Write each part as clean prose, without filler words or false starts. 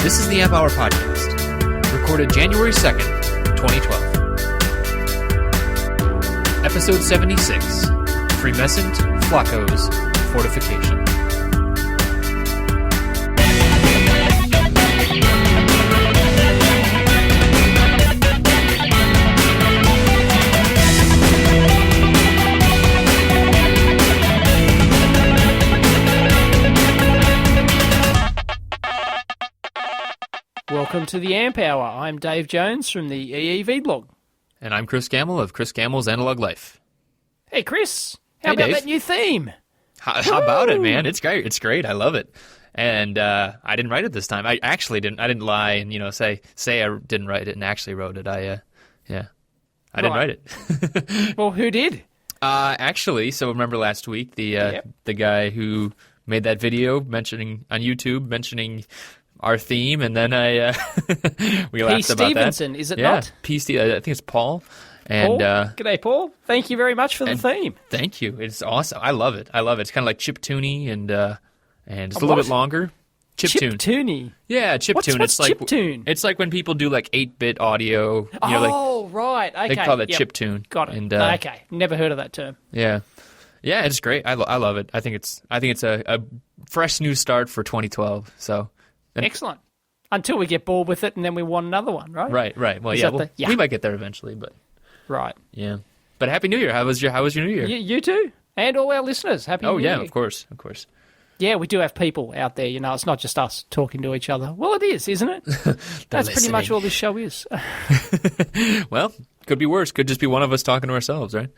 This is the Amp Hour Podcast, recorded January 2nd, 2012. Episode 76, Fremescent, Floccose, Fortification. Welcome to the Amp Hour. I'm Dave Jones from the EEV blog. And I'm Chris Gamble of Chris Gamble's Analog Life. Hey, Chris. How Hey, about Dave. that new theme? How about it, man? It's great. It's great. I love it. And I didn't write it this time. I actually didn't. I didn't lie and say I didn't write it and actually wrote it. I didn't write it. Well, who did? Actually, so remember last week the guy who made that video on YouTube mentioning our theme, and then we laughed about that. Paul Stevenson, is it yeah, not? I think it's Paul. And Paul? G'day, Paul. Thank you very much for the theme. Thank you. It's awesome. I love it. It's kind of like chiptune and it's a little bit longer. Chiptune. Chiptune. Yeah, chiptune. What's it's like chiptune? It's like when people do like 8-bit audio. Right. Okay. They call that chiptune. Got it. And, okay. Never heard of that term. Yeah. Yeah, it's great. I love it. I think it's a fresh new start for 2012. So. Excellent. Until we get bored with it, and then we want another one, right? Right. Well, Yeah. we might get there eventually, but Right. yeah. But Happy New Year. How was your New Year? You too, and all our listeners. Happy New Year. Of course. Yeah, we do have people out there. It's not just us talking to each other. Well, it is, isn't it? That's pretty much all this show is. Well, could be worse. Could just be one of us talking to ourselves, right?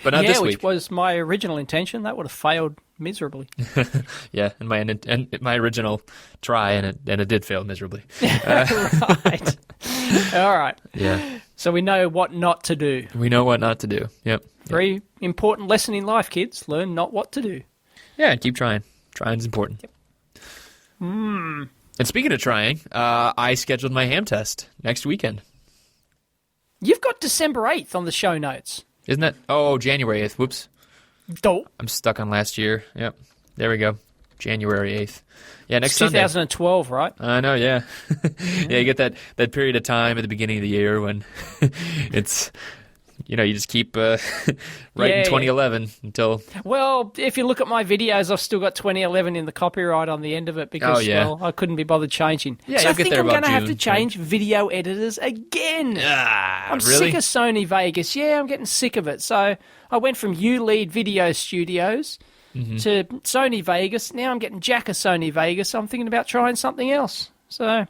But not this week. Which was my original intention. That would have failed miserably. Yeah, and my original try, and it did fail miserably. Right. All right. Yeah. So we know what not to do. We know what not to do. Yep. Very important lesson in life, kids. Learn not what to do. Yeah, keep trying. Trying's important. Yep. And speaking of trying, I scheduled my ham test next weekend. You've got December 8th on the show notes. Isn't that? Oh, January 8th. Whoops. Oh. I'm stuck on last year. Yep. There we go. January 8th. Yeah, next Sunday. 2012, right? I know, yeah. Yeah, you get that period of time at the beginning of the year when it's, you just keep writing 2011 until... Well, if you look at my videos, I've still got 2011 in the copyright on the end of it because, I couldn't be bothered changing. Yeah, so I think I'm going to have to June, change video editors again. I'm really? sick of Sony Vegas. Yeah, I'm getting sick of it. So I went from ULEAD Video Studios to Sony Vegas. Now I'm getting jack of Sony Vegas. I'm thinking about trying something else. So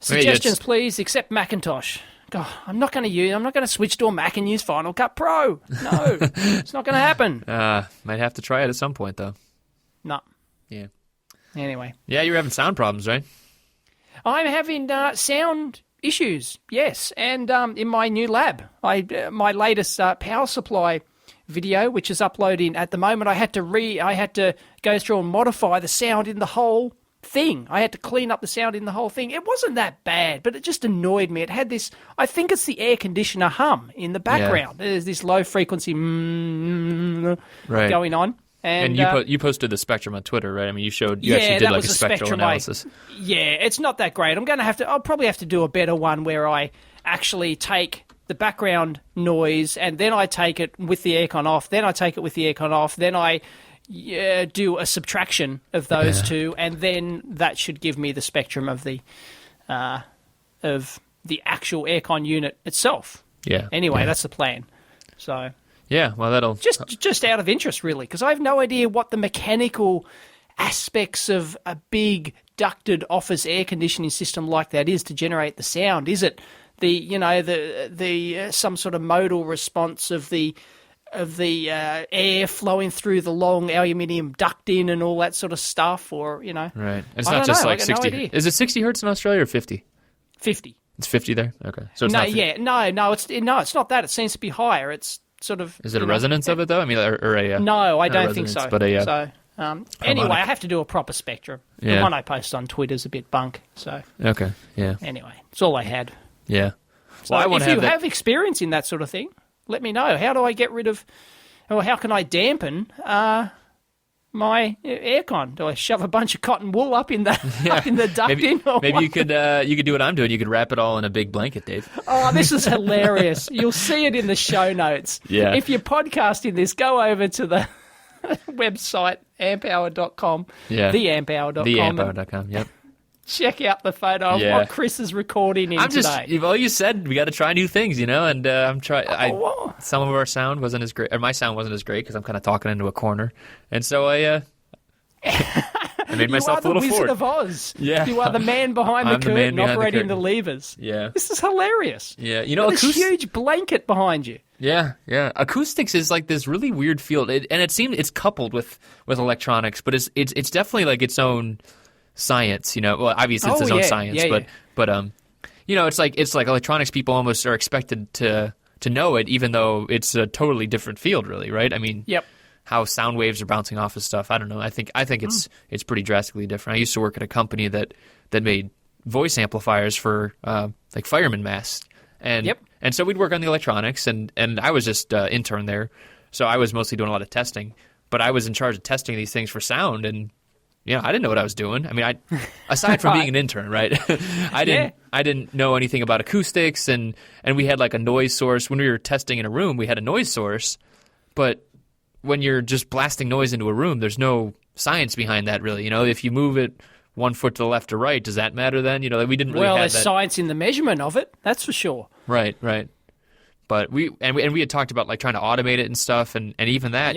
suggestions, please, except Macintosh. God, I'm not going to switch to a Mac and use Final Cut Pro. No, it's not going to happen. Might have to try it at some point, though. No. Yeah. Anyway. Yeah, you're having sound problems, right? I'm having sound issues, yes. And in my new lab, my latest power supply video, which is uploading at the moment, I had to go through and modify the sound in the whole thing. I had to clean up the sound in the whole thing. It wasn't that bad, but it just annoyed me. It had this, I think it's the air conditioner hum in the background. Yeah. There's this low frequency going on. And you posted the spectrum on Twitter, right? I mean, you actually did like a spectral analysis. It's not that great. I'll probably have to do a better one where I actually take the background noise and then I take it with the aircon off, then I take it with the aircon off, then I do a subtraction of those two, and then that should give me the spectrum of the actual aircon unit itself. Yeah. Anyway, that's the plan. So yeah, well, that'll just out of interest, really, because I have no idea what the mechanical aspects of a big ducted office air conditioning system like that is to generate the sound. Is it the some sort of modal response of the air flowing through the long aluminium ducting and all that sort of stuff, or right? It's not just like 60. No, is it 60 hertz in Australia or 50? 50. It's 50 there. Okay, so it's no, not 50. It's not that. It seems to be higher. It's sort of. Is it a resonance of it though? I mean, or a no, I don't think so. But anyway, I have to do a proper spectrum. Yeah. The one I post on Twitter is a bit bunk. So okay, yeah. Anyway, it's all I had. Yeah. So if you have experience in that sort of thing, let me know. How do I get rid of, or how can I dampen my aircon? Do I shove a bunch of cotton wool up in the ducting? Maybe you could do what I'm doing. You could wrap it all in a big blanket, Dave. Oh, this is hilarious. You'll see it in the show notes. Yeah. If you're podcasting this, go over to the website, amphour.com, theamphour.com. Theamphour.com, yep. Check out the photo of what Chris is recording in today. Well, you said we got to try new things, and I'm trying. Some of our sound wasn't as great, or my sound wasn't as great because I'm kind of talking into a corner, and so I made myself a little You are the Ford. Wizard of Oz. Yeah, you are the man behind the curtain operating the levers. Yeah, this is hilarious. Yeah, this huge blanket behind you. Yeah. Acoustics is like this really weird field, and it seems it's coupled with electronics, but it's definitely like its own science, Well, obviously it's its own science, but it's like electronics people almost are expected to know it, even though it's a totally different field, really, right? I mean, how sound waves are bouncing off of stuff. I don't know. I think it's pretty drastically different. I used to work at a company that made voice amplifiers for like fireman masks, and so we'd work on the electronics, and I was just intern there, so I was mostly doing a lot of testing, but I was in charge of testing these things for sound, and I didn't know what I was doing. I mean, aside from being an intern, right? I didn't know anything about acoustics, and we had like a noise source. When we were testing in a room, we had a noise source, but when you're just blasting noise into a room, there's no science behind that, really. If you move it 1 foot to the left or right, does that matter then? We didn't really have that. Well, there's science in the measurement of it, that's for sure. Right. But we had talked about like trying to automate it and stuff, and even that,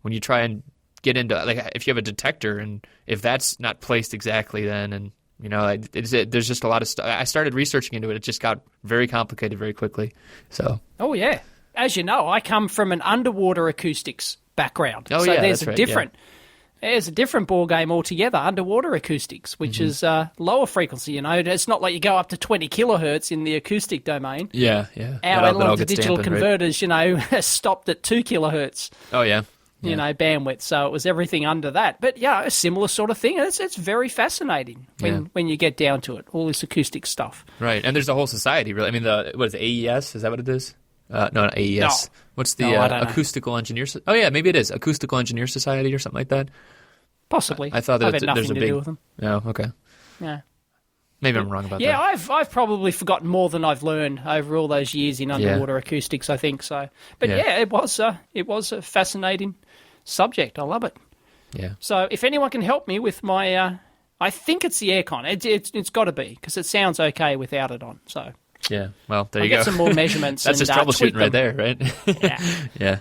when you try and get into, like, if you have a detector and if that's not placed exactly, then, and there's just a lot of stuff. I started researching into it. It just got very complicated very quickly. So. Oh yeah, as you know, I come from an underwater acoustics background. Oh so yeah, there's that's right. Different. Yeah. There's a different ball game altogether. Underwater acoustics, which is lower frequency. It's not like you go up to 20 kilohertz in the acoustic domain. Yeah. Our analog to digital converters, stopped at 2 kilohertz. Oh yeah. Bandwidth. So it was everything under that. But a similar sort of thing. It's very fascinating when you get down to it, all this acoustic stuff. Right. And there's a whole society, really. I mean, what is it, AES? Is that what it is? No, not AES. No. What's the Acoustical Engineers? Oh, yeah, maybe it is. Acoustical Engineer Society or something like that? Possibly. I thought that there's a big... to do with them. Oh, okay. Yeah. Maybe I'm wrong about that. Yeah, I've probably forgotten more than I've learned over all those years in underwater acoustics, I think so. But it was a fascinating subject. I love it. Yeah. So if anyone can help me with my, I think it's the aircon. It's got to be, because it sounds okay without it on. So yeah. Well, there you go. go. Get some more measurements. That's just troubleshooting right there, right? Yeah. Yeah.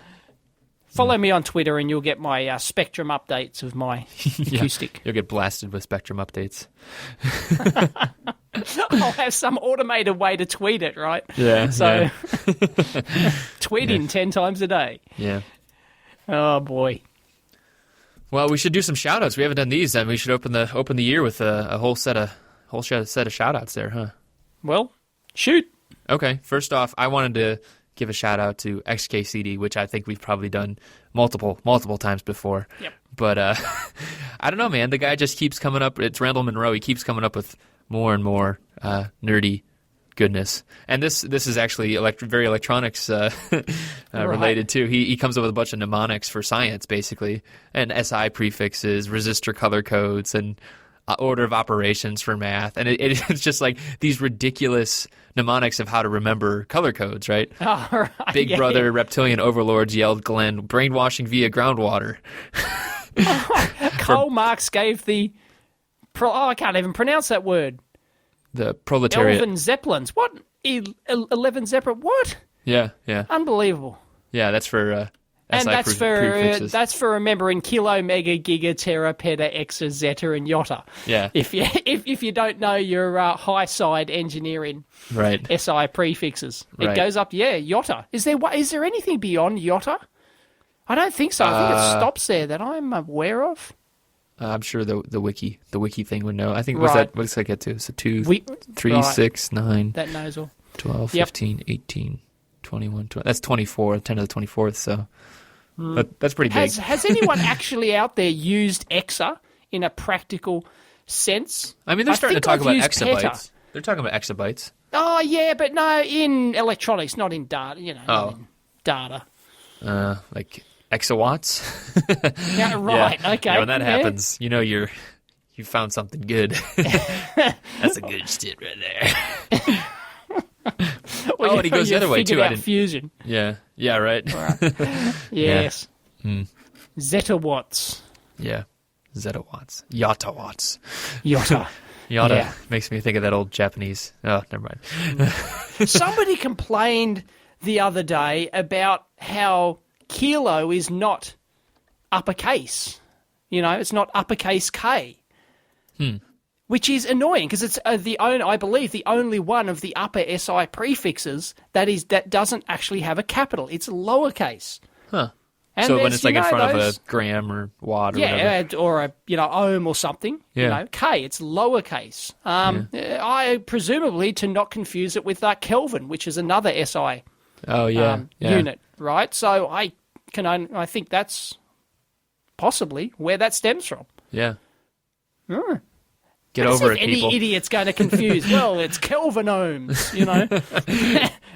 Follow me on Twitter, and you'll get my Spectrum updates of my acoustic. You'll get blasted with Spectrum updates. I'll have some automated way to tweet it, right? Yeah. So tweeting 10 times a day. Yeah. Oh boy. Well, we should do some shout-outs. We haven't done these, and we should open the year with a whole set of shout-outs there, huh? Well, shoot. Okay. First off, I wanted to give a shout-out to XKCD, which I think we've probably done multiple times before. Yep. But I don't know, man. The guy just keeps coming up. It's Randall Monroe. He keeps coming up with more and more nerdy goodness. And this is actually very electronics related too. He comes up with a bunch of mnemonics for science, basically, and SI prefixes, resistor color codes, and order of operations for math. And it's just like these ridiculous mnemonics of how to remember color codes, right? Oh, right. Big Brother, reptilian overlords yelled Glenn, brainwashing via groundwater. Karl Marx gave the... I can't even pronounce that word. The proletariat. 11 Zeppelins. What? 11 Zeppelin? What? Yeah. Unbelievable. Yeah, that's for and SI that's that's for remembering kilo, mega, giga, tera, peta, exa, zeta, and yotta. Yeah. If you don't know your high side engineering SI prefixes, it goes up. Yeah, yotta. Is there anything beyond yotta? I don't think so. I think it stops there that I'm aware of. I'm sure the wiki thing would know. I think what's that get to? So 2, 3, 6, 9. That knows all. 12, 15, 18, 21, 20. That's 24, 10 to the 24th. So that's pretty big. Has anyone actually out there used exa in a practical sense? I mean, they're starting to talk about exabytes. Peta. They're talking about exabytes. Oh yeah, but no, in electronics, not in data. In data. Like exawatts. Yeah, right. Yeah. Okay. Yeah, when that happens, you know you found something good. That's a good shit right there. Well, and he goes the other way too. I didn't. Fusion. Yeah. Yeah. Right. Yes. Zetawatts. Yeah. Zetawatts. Yottawatts. Yotta. Yotta Yeah. makes me think of that old Japanese. Oh, never mind. Somebody complained the other day about how kilo is not uppercase. You know, it's not uppercase K. Which is annoying because it's I believe the only one of the upper SI prefixes that doesn't actually have a capital. It's lowercase. Huh. And So when it's like in front those, of a gram or watt or whatever. yeah, or a ohm or something. Yeah. You know, K. It's lowercase. I presumably to not confuse it with Kelvin, which is another SI Oh yeah. Yeah. unit, right? So I think that's possibly where that stems from. Yeah. Hmm. Get As over if it, people. any idiot's going to confuse. Well, it's Kelvin ohms, you know.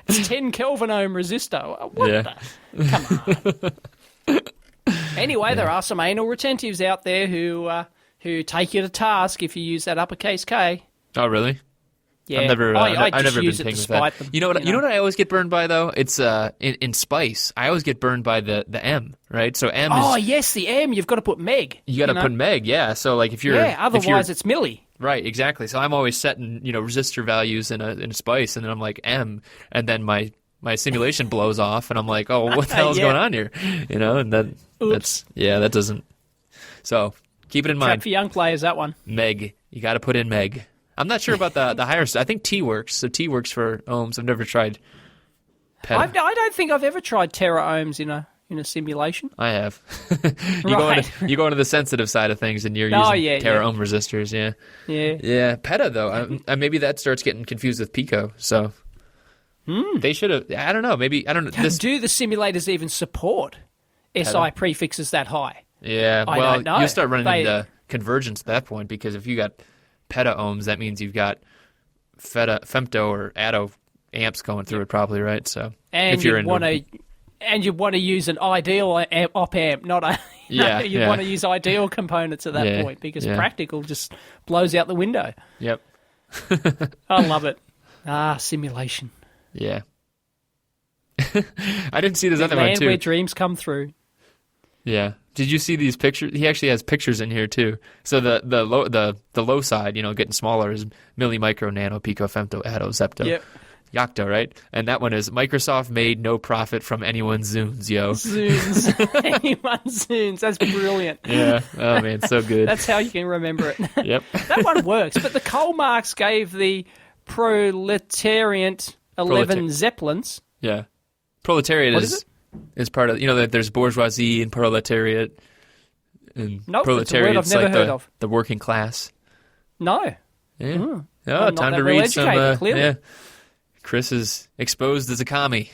It's 10 Kelvin ohm resistor. What Yeah. the? Come on. Anyway, there are some anal retentives out there who take you to task if you use that uppercase K. Oh really? Yeah, I've never just been use it pinged to with that. spite them. You know what I always get burned by though? It's in Spice. I always get burned by the M, right? So M Oh is yes, the M. You've got to put meg. you got to put meg, yeah. So like if you're Otherwise it's milli. right, exactly. So I'm always setting resistor values in a Spice, and then I'm like M, and then my simulation blows off, and I'm like, oh, what the hell's Yeah. going on here? And that doesn't. So keep it in Trap mind. for young players, that one. Meg, you got to put in meg. I'm not sure about the higher stuff. I think T works. So T works for ohms. I've never tried. I don't think I've ever tried tera ohms in a simulation. I have. Right. You go into the sensitive side of things, and you're using tera ohm resistors. Yeah. Yeah. Yeah. Peta though, maybe that starts getting confused with pico. So they should have. I don't know. Maybe I don't know. Do the simulators even support SI prefixes that high? Yeah. I Well, don't know. you start running into convergence at that point, because if you got peta ohms, that means you've got femto or atto amps going through it, probably, right? So And if you're you want to use an ideal op amp, not a. You want to use ideal components at that point, because practical just blows out the window. Yep. I love it. Simulation. Yeah. I didn't see this other one Land too. where dreams come through. Yeah. Did you see these pictures? He actually has pictures in here too. So the low side, getting smaller, is milli, micro, nano, pico, femto, atto, zepto. Yep. Yocto, right? And that one is Microsoft made no profit from anyone's Zunes, yo. Zunes. Anyone's Zunes. That's brilliant. Yeah. Oh man, so good. That's how you can remember it. Yep. That one works, but the Karl Marx gave the proletariat 11 Zeppelins. Yeah. Proletariat What is is part of, that there's bourgeoisie and proletariat. And Nope, proletariat it's a word I've never heard of. The working class. No. Yeah. I'm Oh, not time that to well read some. educated, clearly. Yeah. Chris is exposed as a commie.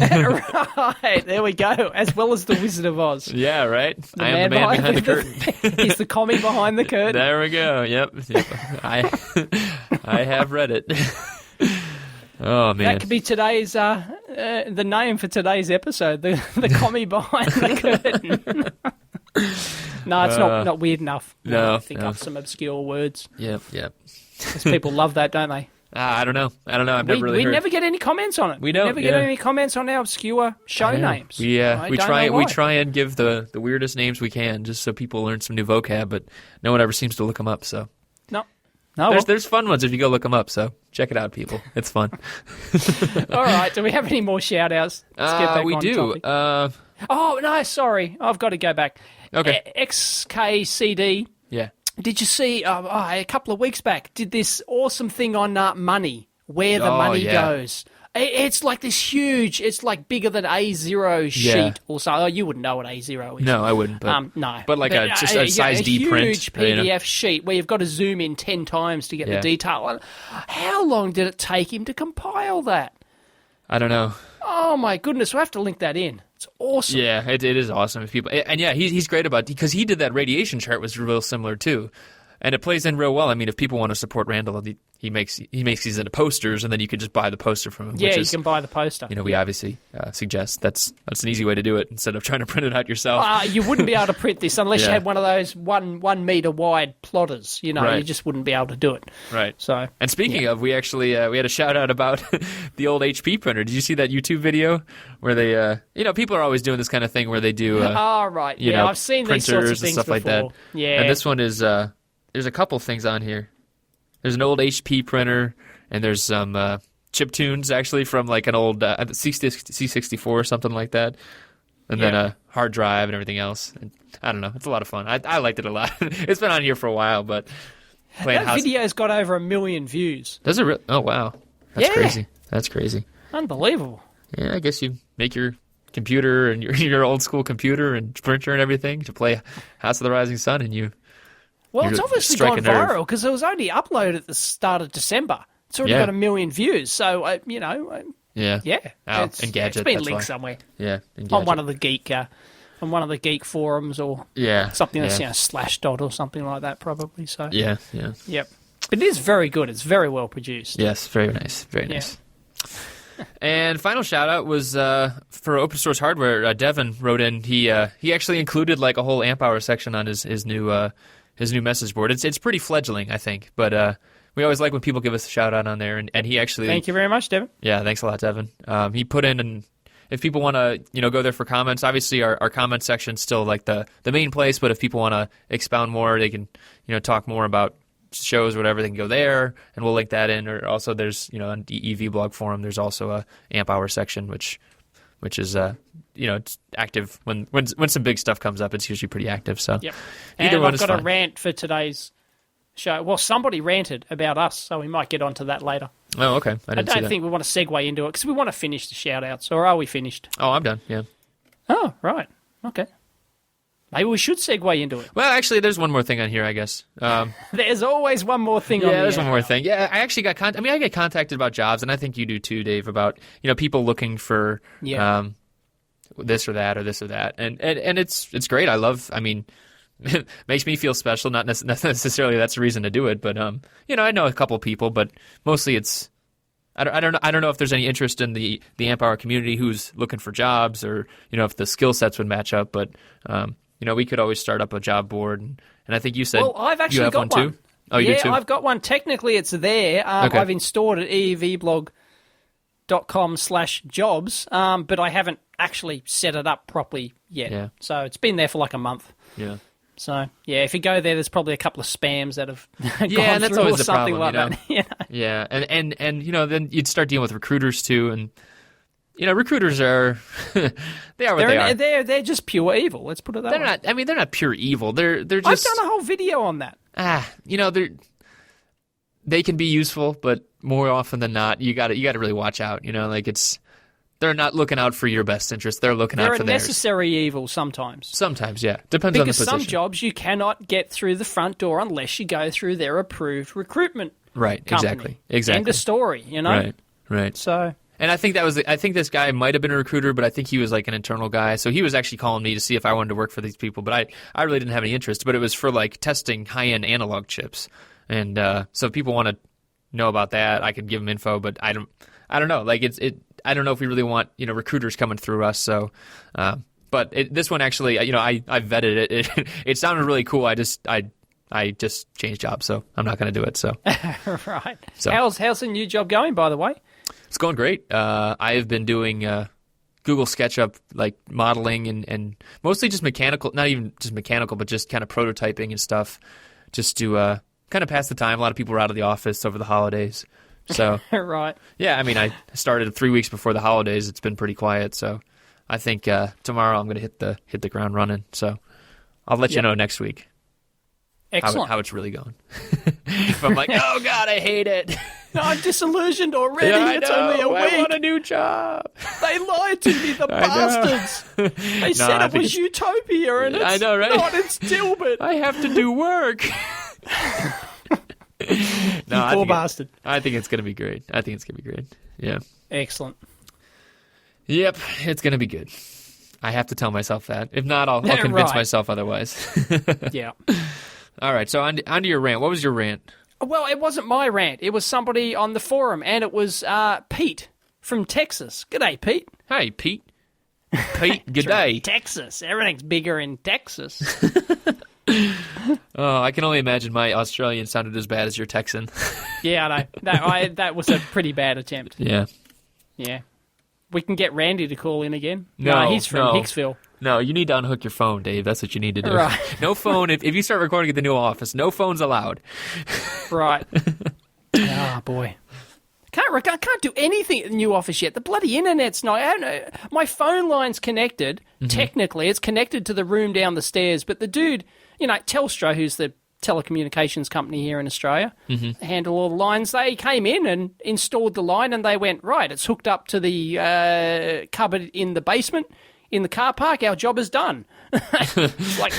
Right, there we go. As well as the Wizard of Oz. Yeah, right. I am the man behind the curtain. He's the commie behind the curtain. There we go. Yep. I have read it. Oh man, that could be today's the name for today's episode. The commie behind the curtain. No, it's not weird enough. No, think up some obscure words. Yep. Because people love that, don't they? I don't know. I've never really we heard. never get any comments on it. We don't, never get any comments on our obscure show names. We I don't know we why. try and give the weirdest names we can, just so people learn some new vocab, but no one ever seems to look them up. So No. there's fun ones if you go look them up. So check it out, people. It's fun. All right. Do we have any more shout outs? Let's get back we on do. topic. Oh no, sorry. I've got to go back. Okay. XKCD. Yeah. Did you see, a couple of weeks back, did this awesome thing on money, where the money goes. It's like this huge, it's like bigger than A0 sheet or so. Oh, you wouldn't know what A0 is. No, I wouldn't. But, no. But like just a size D print. A huge PDF sheet where you've got to zoom in 10 times to get the detail. How long did it take him to compile that? I don't know. Oh my goodness, we'll have to link that in. It's awesome. Yeah, it is awesome. If people, and yeah, he's great about, because he did that radiation chart, was real similar too. And it plays in real well. I mean, if people want to support Randall, he makes these into posters, and then you can just buy the poster from him. Yeah, you can buy the poster. We obviously suggest that's an easy way to do it instead of trying to print it out yourself. You wouldn't be able to print this unless you had one of those 1 meter wide plotters. You just wouldn't be able to do it. Right. So. And speaking of, we actually we had a shout out about the old HP printer. Did you see that YouTube video where they people are always doing this kind of thing where they do right. I've seen these sorts of things and stuff before. like that. Yeah. And this one is there's a couple things on here. There's an old HP printer, and there's some chiptunes actually from like an old C64 or something like that, and then a hard drive and everything else. And I don't know. It's a lot of fun. I liked it a lot. It's been on here for a while, but that video's got over 1 million views. Does it? Oh wow, that's crazy. That's crazy. Unbelievable. Yeah, I guess you make your computer and your old school computer and printer and everything to play House of the Rising Sun, and you. Well, it's obviously gone viral because it was only uploaded at the start of December. It's already got 1 million views, so Yeah. It's been linked somewhere. Yeah. On one of the geek forums or something that's Slashdot or something like that probably. So yeah. Yep. But it is very good. It's very well produced. Yes, very nice. Very nice. And final shout out was for open source hardware. Devin wrote in. He actually included like a whole amp hour section on his new message board. It's pretty fledgling, I think, but we always like when people give us a shout out on there, and he actually. Thank you very much, Devin. Yeah, thanks a lot, Devin. He put in, and if people want to go there for comments, obviously our comment section's still like the main place, but if people want to expound more, they can talk more about shows or whatever, they can go there, and we'll link that in. Or also there's on the EV blog forum, there's also a amp hour section which is it's active when some big stuff comes up. It's usually pretty active. So yep. Either and one I've is got fine. A rant for today's show. Well, somebody ranted about us, so we might get onto that later. Oh, okay. I don't think we want to segue into it because we want to finish the shout outs, or are we finished? Oh, I'm done. Yeah. Oh, right. Okay. Maybe we should segue into it. Well, actually, there's one more thing on here, I guess. There's always one more thing on Yeah, there's one more thing. Yeah, I actually got I get contacted about jobs, and I think you do too, Dave, about people looking for this or that or this or that, and it's great. I love. I mean, it makes me feel special. Not necessarily that's the reason to do it, but I know a couple people, but mostly it's. I don't know if there's any interest in the amp hour community who's looking for jobs, or if the skill sets would match up, but. We could always start up a job board, and I think you said I've actually you have got one too. Oh, you do too? I've got one. Technically, it's there. Okay. I've installed it at eevblog.com/jobs, but I haven't actually set it up properly yet. Yeah. So it's been there for like a month. Yeah. So if you go there, there's probably a couple of spams that have gone and that's through always or the something problem, like that. Yeah, and then you'd start dealing with recruiters too, and recruiters are they are what they are. They're just pure evil. Let's put it that way. They're not. I mean, they're not pure evil. They're just. I've done a whole video on that. They can be useful, but more often than not, you got to really watch out. They're not looking out for your best interest. They're looking out for theirs. They're a necessary evil sometimes. Sometimes, yeah. Depends on the position. Because some jobs you cannot get through the front door unless you go through their approved recruitment company. Exactly. End of story, Right. So... And I think I think this guy might have been a recruiter, but I think he was like an internal guy. So he was actually calling me to see if I wanted to work for these people, but I really didn't have any interest. But it was for like testing high-end analog chips. And so if people want to know about that, I could give them info, but I don't know. Like I don't know if we really want, recruiters coming through us. So, but this one actually, I vetted it. It sounded really cool. I just changed jobs, so I'm not going to do it. So, right. So. How's the new job going, by the way? It's going great. I have been doing Google SketchUp, like modeling and mostly just mechanical, not even just mechanical, but just kind of prototyping and stuff, just to kind of pass the time. A lot of people were out of the office over the holidays. So right. Yeah, I mean, I started 3 weeks before the holidays. It's been pretty quiet, so I think tomorrow I'm going to hit the ground running. So I'll let you know next week. Excellent. How it's really going. If I'm like, oh God, I hate it. I'm disillusioned already. Yeah, it's only a week. I want a new job. They lied to me, the bastards. They said it was Utopia, and it's I know, right? not. It's Dilbert. I have to do work. No, poor bastard. I think it's going to be great. Yeah. Excellent. Yep, it's going to be good. I have to tell myself that. If not, I'll convince myself otherwise. Yeah. All right, so onto your rant. What was your rant? Well, it wasn't my rant. It was somebody on the forum, and it was Pete from Texas. G'day, Pete. Hey, Pete. Pete, g'day. Texas. Everything's bigger in Texas. Oh, I can only imagine my Australian sounded as bad as your Texan. Yeah, I know. That was a pretty bad attempt. Yeah. Yeah. We can get Randy to call in again. No, he's from Hicksville. No, you need to unhook your phone, Dave. That's what you need to do. Right. No phone. If you start recording at the new office, no phones allowed. Right. Oh, boy. I can't do anything at the new office yet. The bloody internet's not... I don't know. My phone line's connected. Mm-hmm. Technically, it's connected to the room down the stairs. But the dude, Telstra, who's the telecommunications company here in Australia, handle all the lines. They came in and installed the line, and they went, right, it's hooked up to the cupboard in the basement. In the car park, our job is done. It's like,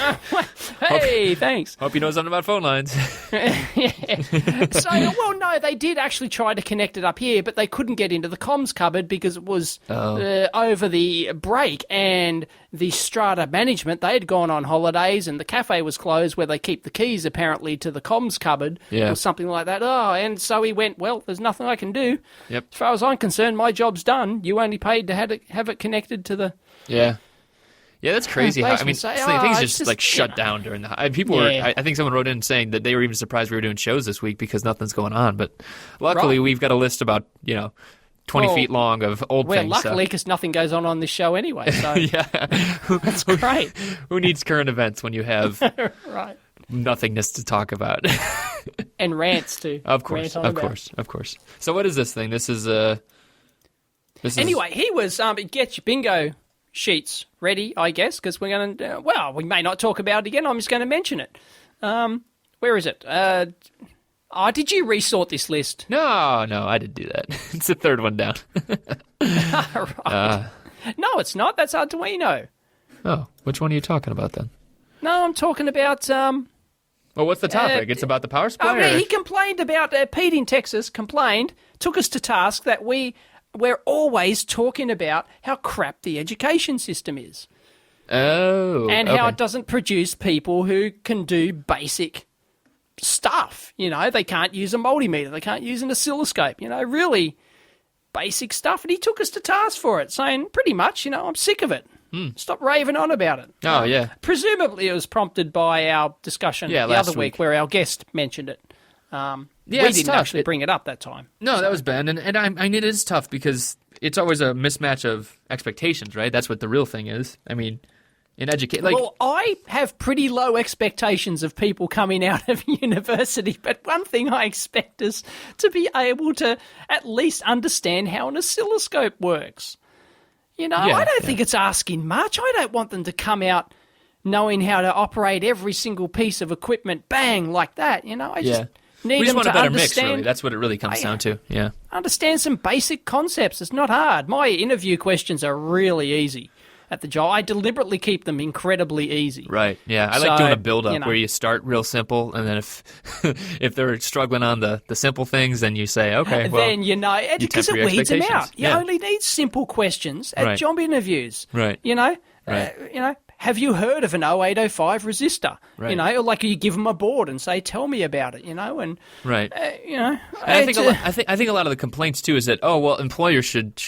hey, thanks. Hope you know something about phone lines. Yeah. So, well, no, they did actually try to connect it up here, but they couldn't get into the comms cupboard because it was over the break, and the strata management, they had gone on holidays, and the cafe was closed where they keep the keys, apparently, to the comms cupboard or something like that. Oh, and so he went, well, there's nothing I can do. Yep. As far as I'm concerned, my job's done. You only paid to have it connected to the... Yeah. Yeah, that's crazy. Things just shut down during the... People were... I think someone wrote in saying that they were even surprised we were doing shows this week because nothing's going on. But luckily, we've got a list about, 20 feet long of old things. Well, luckily, because nothing goes on this show anyway. So yeah. That's great. Who needs current events when you have right. nothingness to talk about? And rants, too. Of course. So what is this thing? This is... Anyway, he was... get your bingo sheets ready, I guess, because we're going to... we may not talk about it again. I'm just going to mention it. Where is it? Did you resort this list? No, I didn't do that. It's the third one down. Right. No, it's not. That's Arduino. Oh, which one are you talking about then? No, I'm talking about... Well, what's the topic? It's about the power supply? He complained about... Pete in Texas took us to task that we're always talking about how crap the education system is. Oh, and how it doesn't produce people who can do basic stuff. They can't use a multimeter. They can't use an oscilloscope. Really basic stuff. And he took us to task for it, saying pretty much, I'm sick of it. Stop raving on about it. Oh, yeah. Presumably it was prompted by our discussion the other week where our guest mentioned it. We didn't actually bring it up that time. No, that was Ben, and I mean, it is tough because it's always a mismatch of expectations, right? That's what the real thing is. I mean, in education... Well, I have pretty low expectations of people coming out of university, but one thing I expect is to be able to at least understand how an oscilloscope works. I don't think it's asking much. I don't want them to come out knowing how to operate every single piece of equipment, bang, like that. I just... We just want a better mix, really. That's what it really comes down to, yeah. Understand some basic concepts. It's not hard. My interview questions are really easy at the job. I deliberately keep them incredibly easy. Right, yeah. I like doing a build-up where you start real simple, and then if they're struggling on the simple things, then you say, okay, well... Then, because it weeds them out. You only need simple questions at job interviews. Right. Have you heard of an 0805 resistor? Right. Or like you give them a board and say, "Tell me about it." And right. And I think a lot of the complaints too is that employers should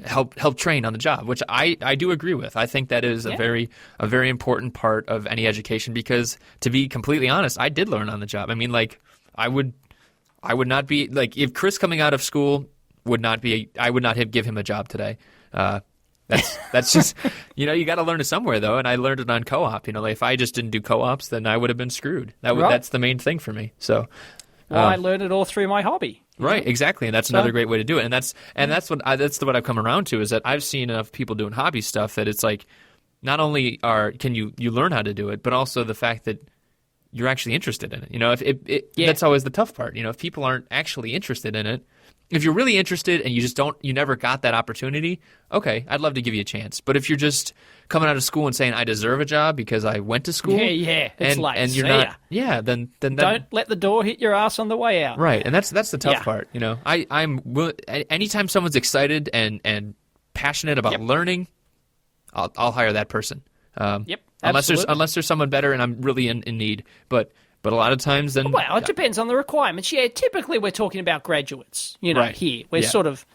help train on the job, which I do agree with. I think that is a very important part of any education because, to be completely honest, I did learn on the job. I mean, I would not be if Chris coming out of school I would not give him a job today. That's just, you got to learn it somewhere, though, and I learned it on co-op. If I just didn't do co-ops, then I would have been screwed. That's the main thing for me. So, I learned it all through my hobby. Right, exactly, and that's another great way to do it. And that's what I've come around to is that I've seen enough people doing hobby stuff that it's like, not only can you learn how to do it, but also the fact that you're actually interested in it. That's always the tough part. If people aren't actually interested in it. If you're really interested and you never got that opportunity, okay, I'd love to give you a chance. But if you're just coming out of school and saying I deserve a job because I went to school, and you're not, then don't let the door hit your ass on the way out. Right, and that's the tough part. Anytime someone's excited and passionate about learning, I'll hire that person. Absolutely. Unless there's someone better and I'm really in need. But a lot of times then... Well, it depends on the requirements. Yeah, typically we're talking about graduates, Right. here. We're sort of,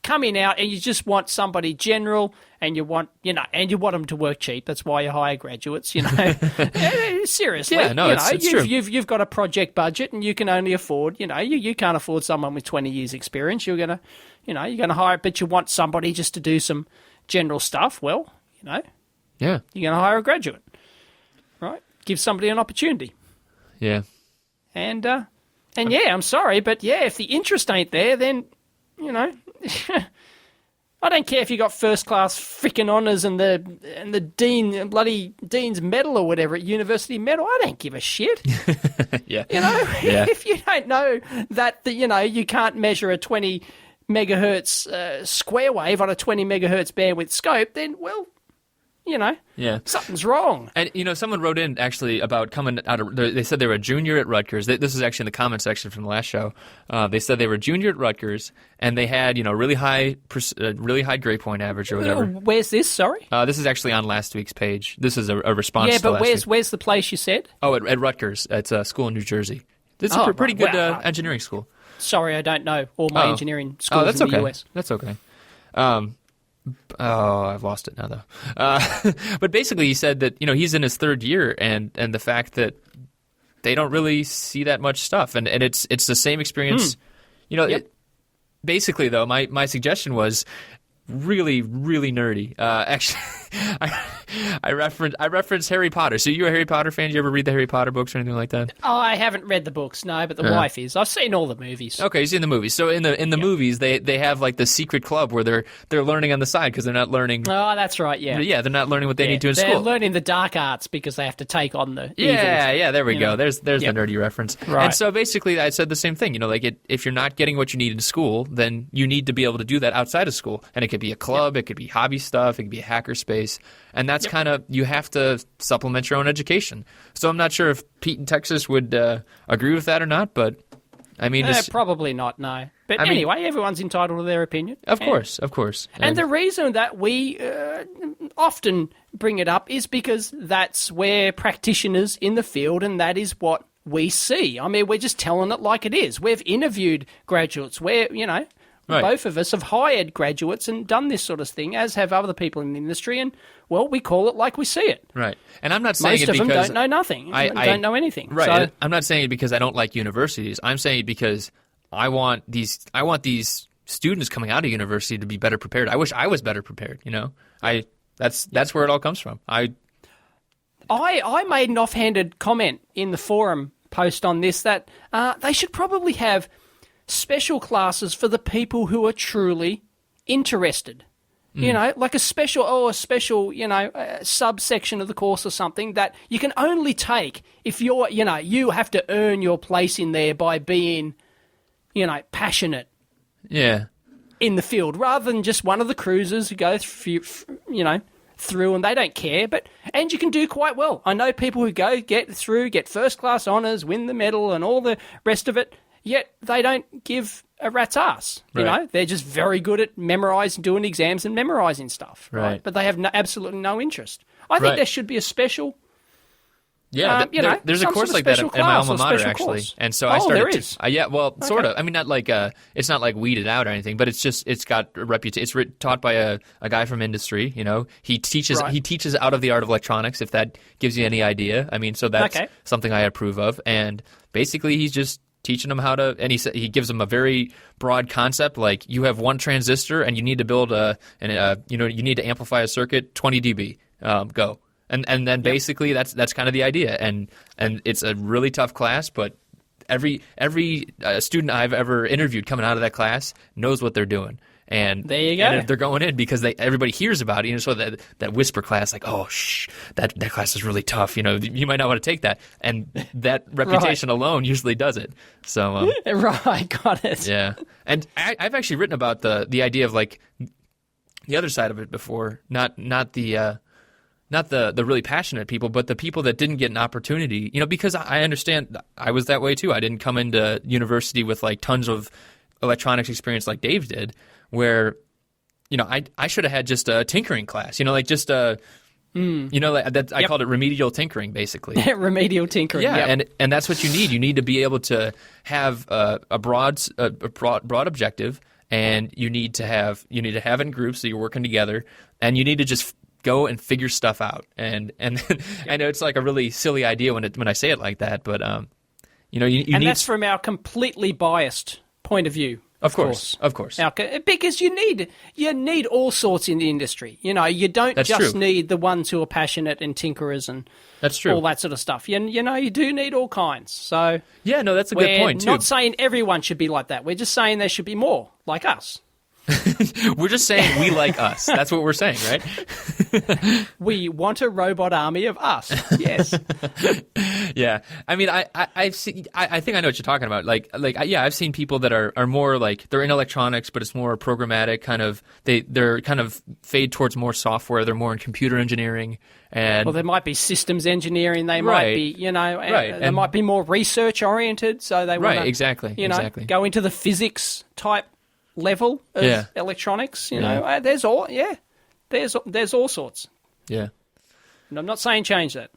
coming out and you just want somebody general and you want them to work cheap. That's why you hire graduates, Seriously. Yeah, no, it's true. You've got a project budget and you can only afford, you can't afford someone with 20 years experience. You're going to hire, but you want somebody just to do some general stuff. Well, Yeah. you're going to hire a graduate, right? Give somebody an opportunity. Yeah. And I'm sorry, but if the interest ain't there, then, I don't care if you got first class freaking honours and the bloody dean's medal or whatever, university medal. I don't give a shit. Yeah. Yeah. If you don't know that you can't measure a 20 megahertz square wave on a 20 megahertz bandwidth scope, then something's wrong. And, someone wrote in actually about coming out of, they said they were a junior at Rutgers. This is actually in the comment section from the last show. They said they were a junior at Rutgers and they had, really high grade point average or whatever. Where's this? Sorry? This is actually on last week's page. This is a response to Yeah, but last week. where's the place you said? Oh, at Rutgers. It's a school in New Jersey. It's a pretty good engineering school. Sorry, I don't know all my engineering schools in the US. That's okay. I've lost it now, though. But basically, he said that he's in his third year, and the fact that they don't really see that much stuff, and it's the same experience. Yep. Basically, though, my suggestion was really, really nerdy. Actually, I referenced Harry Potter. So you a Harry Potter fan? Did you ever read the Harry Potter books or anything like that? Oh, I haven't read the books, no, but the wife is. I've seen all the movies. Okay, you've seen the movies. So in the movies, they have like the secret club where they're learning on the side because they're not learning. Oh, that's right. Yeah. Yeah, they're not learning what they need to in they're school. They're learning the dark arts because they have to take on the evils. Yeah. There we go. There's the nerdy reference. Right. And so basically, I said the same thing. If you're not getting what you need in school, then you need to be able to do that outside of school. And it could be a club, it could be hobby stuff, it could be a hacker space, and that's kind of you have to supplement your own education. So I'm not sure if Pete in Texas would agree with that or not, but I mean, probably not. No, but anyway, everyone's entitled to their opinion. Of course. And the reason that we often bring it up is because that's where practitioners in the field, and that is what we see. I mean, we're just telling it like it is. We've interviewed graduates. Right. Both of us have hired graduates and done this sort of thing, as have other people in the industry, and, well, we call it like we see it. Right. And I'm not saying Most it of them because... don't know nothing. Don't know anything. Right. So, I'm not saying it because I don't like universities. I'm saying it because I want these students coming out of university to be better prepared. I wish I was better prepared, That's where it all comes from. I made an offhanded comment in the forum post on this that they should probably have special classes for the people who are truly interested. Like a special subsection of the course or something that you can only take if you're, you have to earn your place in there by being, passionate. Yeah. In the field, rather than just one of the cruisers who go through and they don't care, and you can do quite well. I know people who get through, get first class honours, win the medal and all the rest of it, yet they don't give a rat's ass. They're just very good at memorising, doing exams and memorising stuff. Right. But they have absolutely no interest. I think there should be a special... Yeah, there's a course like that at my alma mater, actually. Course. And so I started... there is? Sort of. I mean, not like... it's not like weeded out or anything, but it's got a reputation. It's taught by a guy from industry, He teaches out of the art of electronics, if that gives you any idea. I mean, so that's something I approve of. And basically, he's just teaching them how to... And he gives them a very broad concept, like you have one transistor and you need to build you need to amplify a circuit 20 dB. Go. And then basically that's kind of the idea, and it's a really tough class, but every student I've ever interviewed coming out of that class knows what they're doing, and there you go. And they're going in because everybody hears about it, so that whisper class, like, oh that class is really tough, you might not want to take that, and that reputation alone usually does it. So right, got it. Yeah, and I've actually written about the idea of like the other side of it before, not the really passionate people, but the people that didn't get an opportunity, because I understand I was that way too. I didn't come into university with like tons of electronics experience like Dave did, where, I should have had just a tinkering class, like just You know, like that, I called it remedial tinkering, basically. Remedial tinkering. Yeah, and that's what you need. You need to be able to have a broad objective, and you need to have it in groups so you're working together, and you need to just go and figure stuff out. And I know it's like a really silly idea when I say it like that, but you need. That's from our completely biased point of view. Of course. Because you need all sorts in the industry. You know, you don't just need the ones who are passionate and tinkerers and that's true. All that sort of stuff. You do need all kinds. So yeah, no, that's a good point too. We're not saying everyone should be like that. We're just saying there should be more like us. We're just saying we like us. That's what we're saying, right? We want a robot army of us. Yes. Yeah. I mean, I've seen. I think I know what you're talking about. I've seen people that are more like they're in electronics, but it's more programmatic kind of. They're kind of fade towards more software. They're more in computer engineering. And well, there might be systems engineering. They might be, they might be more research oriented. So they want to, exactly. Go into the physics type level of electronics. There's all sorts. Yeah. And I'm not saying change that.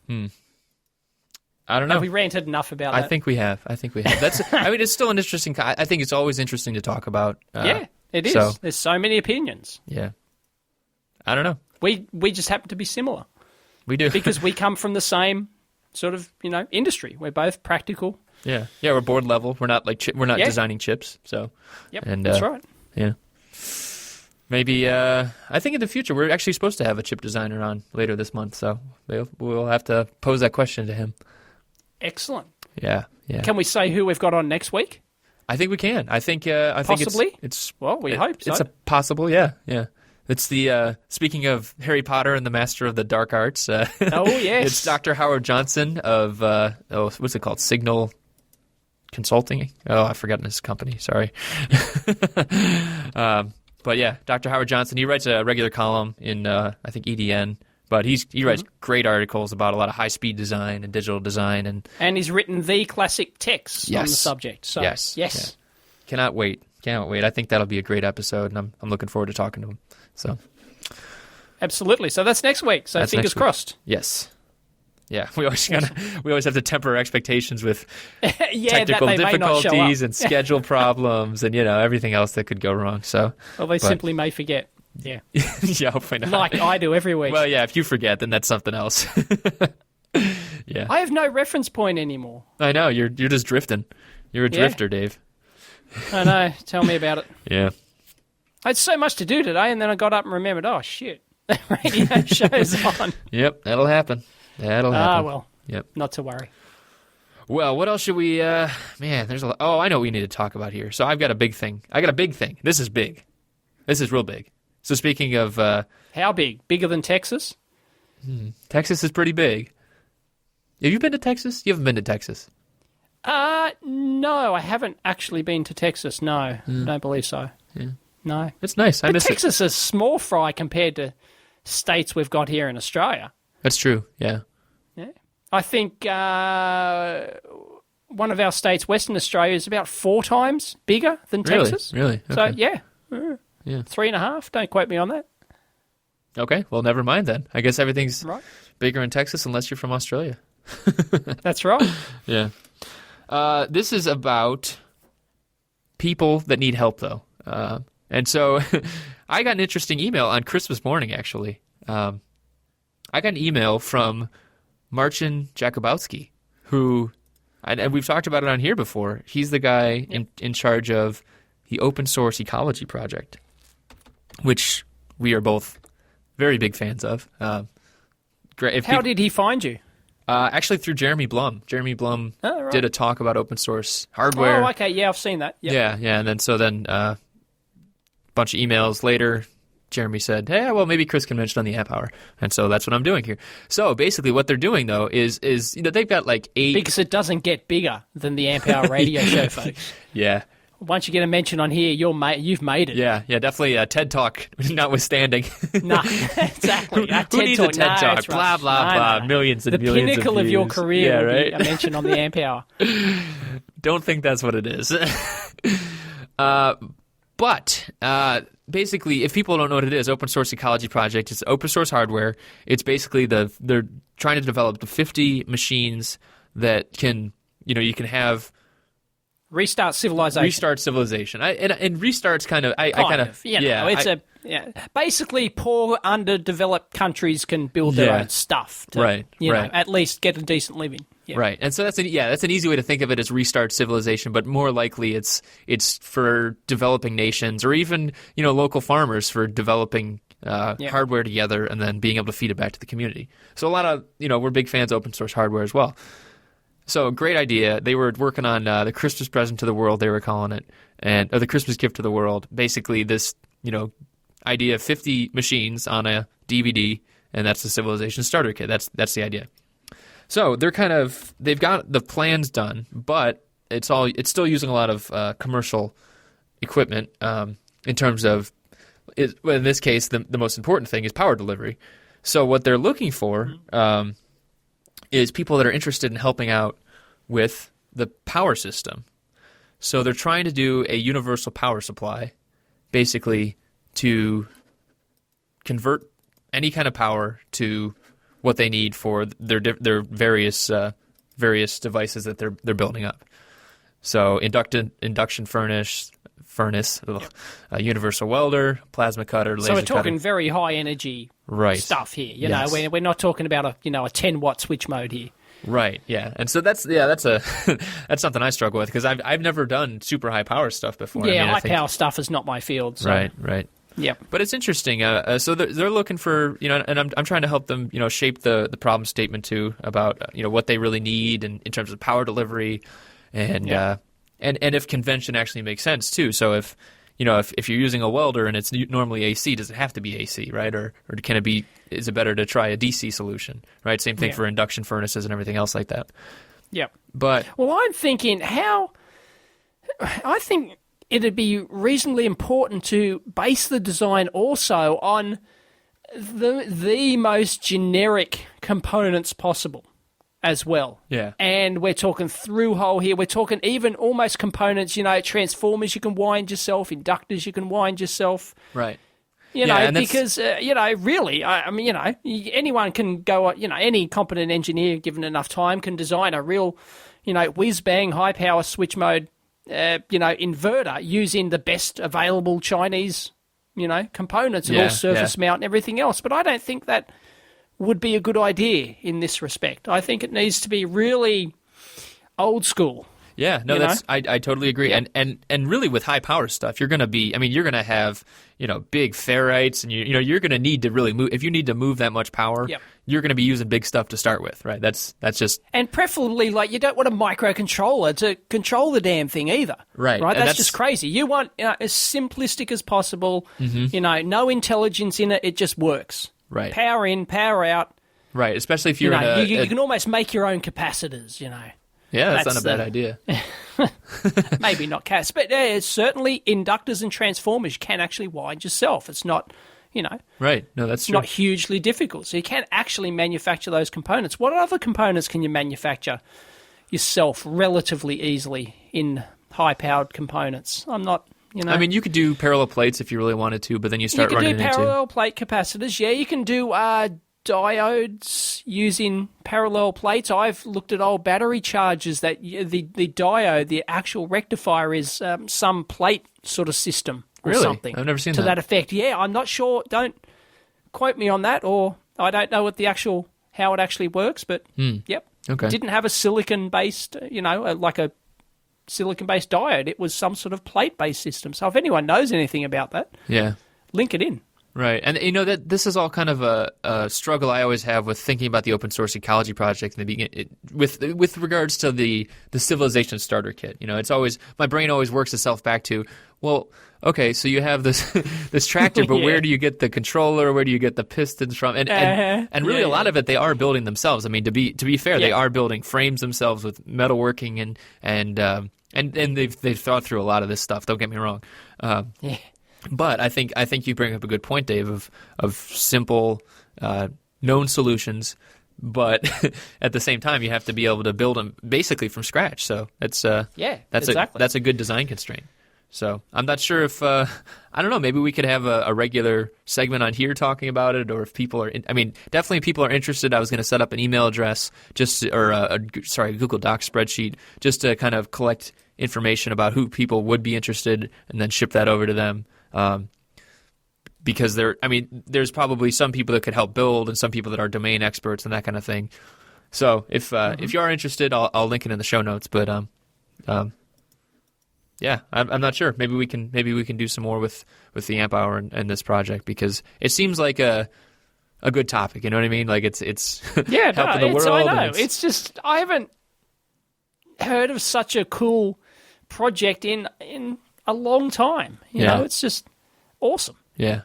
I don't know. Have we ranted enough about that? I think we have. That's. I mean, it's still an interesting. I think it's always interesting to talk about. It is. So, there's so many opinions. Yeah. I don't know. We just happen to be similar. We do because we come from the same sort of industry. We're both practical. Yeah, we're board level. We're not we're not designing chips. So, that's right. Yeah, maybe. I think in the future we're actually supposed to have a chip designer on later this month. So we'll have to pose that question to him. Excellent. Yeah. Can we say who we've got on next week? I think we can. I think possibly. It's we hope so. It's a possible. Yeah. It's the speaking of Harry Potter and the Master of the Dark Arts. Oh yes, it's Dr. Howard Johnson of what's it called? Signal Consulting. Oh, I've forgotten his company. Sorry. But yeah, Dr. Howard Johnson. He writes a regular column in I think EDN, but he writes great articles about a lot of high speed design and digital design and he's written the classic texts on the subject. So yes. Yeah. Cannot wait. I think that'll be a great episode, and I'm looking forward to talking to him. So, absolutely. So that's next week. So fingers crossed. Yes. Yeah. We always have to temper our expectations with technical that difficulties and schedule problems and everything else that could go wrong. So, simply may forget. Yeah. Yeah. Hopefully not. Like I do every week. Well, yeah. If you forget, then that's something else. Yeah. I have no reference point anymore. I know. You're just drifting. You're a drifter, Dave. I know. Tell me about it. Yeah. I had so much to do today, and then I got up and remembered, oh, shit, the radio show's on. Yep, that'll happen. Ah, well, not to worry. Well, what else should we, man, there's a lot. Oh, I know what we need to talk about here. So I've got a big thing. This is big. This is real big. So speaking of... how big? Bigger than Texas? Texas is pretty big. Have you been to Texas? You haven't been to Texas. No, I haven't actually been to Texas. No, I don't believe so. Yeah. No. It's nice. I miss it. Texas is small fry compared to states we've got here in Australia. That's true, yeah. Yeah. I think one of our states, Western Australia, is about 4 times bigger than Texas. Really? Okay. So, yeah. 3.5. Don't quote me on that. Okay, well, never mind then. I guess everything's bigger in Texas unless you're from Australia. That's right. Yeah. This is about people that need help, though. And so I got an interesting email on Christmas morning, actually. I got an email from Marcin Jakubowski, who, and we've talked about it on here before, he's the guy in charge of the Open Source Ecology Project, which we are both very big fans of. How did he find you? Actually, through Jeremy Blum. Jeremy Blum did a talk about open source hardware. Oh, okay. Yeah, I've seen that. Yep. Yeah. And then a bunch of emails later, Jeremy said, hey, well, maybe Chris can mention on the Amp Hour. And so that's what I'm doing here. So basically what they're doing, though, is they've got like 8... Because it doesn't get bigger than the Amp Hour radio show, folks. Yeah. Once you get a mention on here, you've made it. Yeah, definitely. TED Talk notwithstanding. No, exactly. Who needs a TED Talk? Blah, blah, blah. Millions and millions of views. The pinnacle of your career will be a mention on the Amp Hour. Don't think that's what it is. But basically, if people don't know what it is, Open Source Ecology Project, it's open source hardware. It's basically they're trying to develop the 50 machines that can, you can have Restart civilization. And restart's kind of basically poor underdeveloped countries can build their own stuff to at least get a decent living. Yeah. Right. And so that's an easy way to think of it as restart civilization, but more likely it's for developing nations or even, local farmers for developing hardware together and then being able to feed it back to the community. So a lot of, we're big fans of open source hardware as well. So great idea. They were working on the Christmas present to the world, they were calling it, or the Christmas gift to the world. Basically, this idea of 50 machines on a DVD, and that's the Civilization Starter Kit. That's the idea. So they've got the plans done, but it's still using a lot of commercial equipment in terms of, in this case, the most important thing is power delivery. So what they're looking for is people that are interested in helping out with the power system. So they're trying to do a universal power supply, basically to convert any kind of power to what they need for their various devices that they're building up. So induction furnace, a universal welder, plasma cutter, laser cutter. So we're talking very high energy stuff here. We're not talking about a 10 watt switch mode here. Right. Yeah. And so that's that's something I struggle with because I've never done super high power stuff before. Yeah, high power stuff is not my field. So. Right. Yeah. But it's interesting. So they're looking for, and I'm trying to help them, shape the problem statement too about, what they really need in terms of power delivery and if convention actually makes sense too. So if you're using a welder and it's normally AC, does it have to be AC, right? Or is it better to try a DC solution, right? Same thing for induction furnaces and everything else like that. Yeah. But I'm thinking I think it'd be reasonably important to base the design also on the most generic components possible as well. Yeah. And we're talking through-hole here. We're talking even almost components, transformers you can wind yourself, inductors you can wind yourself. Right. Because, really, anyone can go, any competent engineer given enough time can design a real, whiz-bang high-power switch mode, inverter using the best available Chinese, components and all surface mount and everything else. But I don't think that would be a good idea in this respect. I think it needs to be really old school. Yeah, no, I totally agree. Yeah. And really with high power stuff, you're going to have, big ferrites and you're going to need to really move. If you need to move that much power, you're going to be using big stuff to start with, right? That's just. And preferably, you don't want a microcontroller to control the damn thing either. Right. That's just crazy. You want as simplistic as possible, no intelligence in it. It just works. Right. Power in, power out. Right. Especially if you're you can almost make your own capacitors, Yeah, that's not a bad idea. Maybe not cats, but certainly inductors and transformers you can actually wind yourself. It's not, Right. No, that's true. Not hugely difficult. So you can actually manufacture those components. What other components can you manufacture yourself relatively easily in high-powered components? I'm not, you could do parallel plates if you really wanted to, but then you start running into... You can do parallel plate capacitors. Yeah, you can do diodes using parallel plates. I've looked at old battery chargers that the diode, the actual rectifier is some plate sort of system or something. I've never seen to that effect. Yeah, I'm not sure. Don't quote me on that, or I don't know how it actually works. But yep, okay. Didn't have a silicon-based, like a silicon-based diode. It was some sort of plate-based system. So if anyone knows anything about that, link it in. Right. And that this is all kind of a struggle I always have with thinking about the open source ecology project in the beginning, with regards to the Civilization Starter Kit. It's always, my brain always works itself back to, well, okay, so you have this tractor, but where do you get the controller? Where do you get the pistons from? And really a lot of it they are building themselves. I mean, to be fair, they are building frames themselves with metalworking and they've thought through a lot of this stuff. Don't get me wrong. But I think you bring up a good point, Dave, of simple, known solutions, but at the same time you have to be able to build them basically from scratch. So that's exactly. That's a good design constraint. So I'm not sure if I don't know. Maybe we could have a regular segment on here talking about it, or if people are. Definitely people are interested. I was going to set up an email address or a Google Docs spreadsheet just to kind of collect information about who people would be interested, and then ship that over to them. Because there's probably some people that could help build, and some people that are domain experts and that kind of thing. So if you are interested, I'll link it in the show notes. But yeah, I'm not sure. Maybe we can do some more with the Amp Hour and this project, because it seems like a good topic. You know what I mean? Like it's yeah, helping the world. I know. It's just I haven't heard of such a cool project in a long time. You know, it's just awesome. Yeah.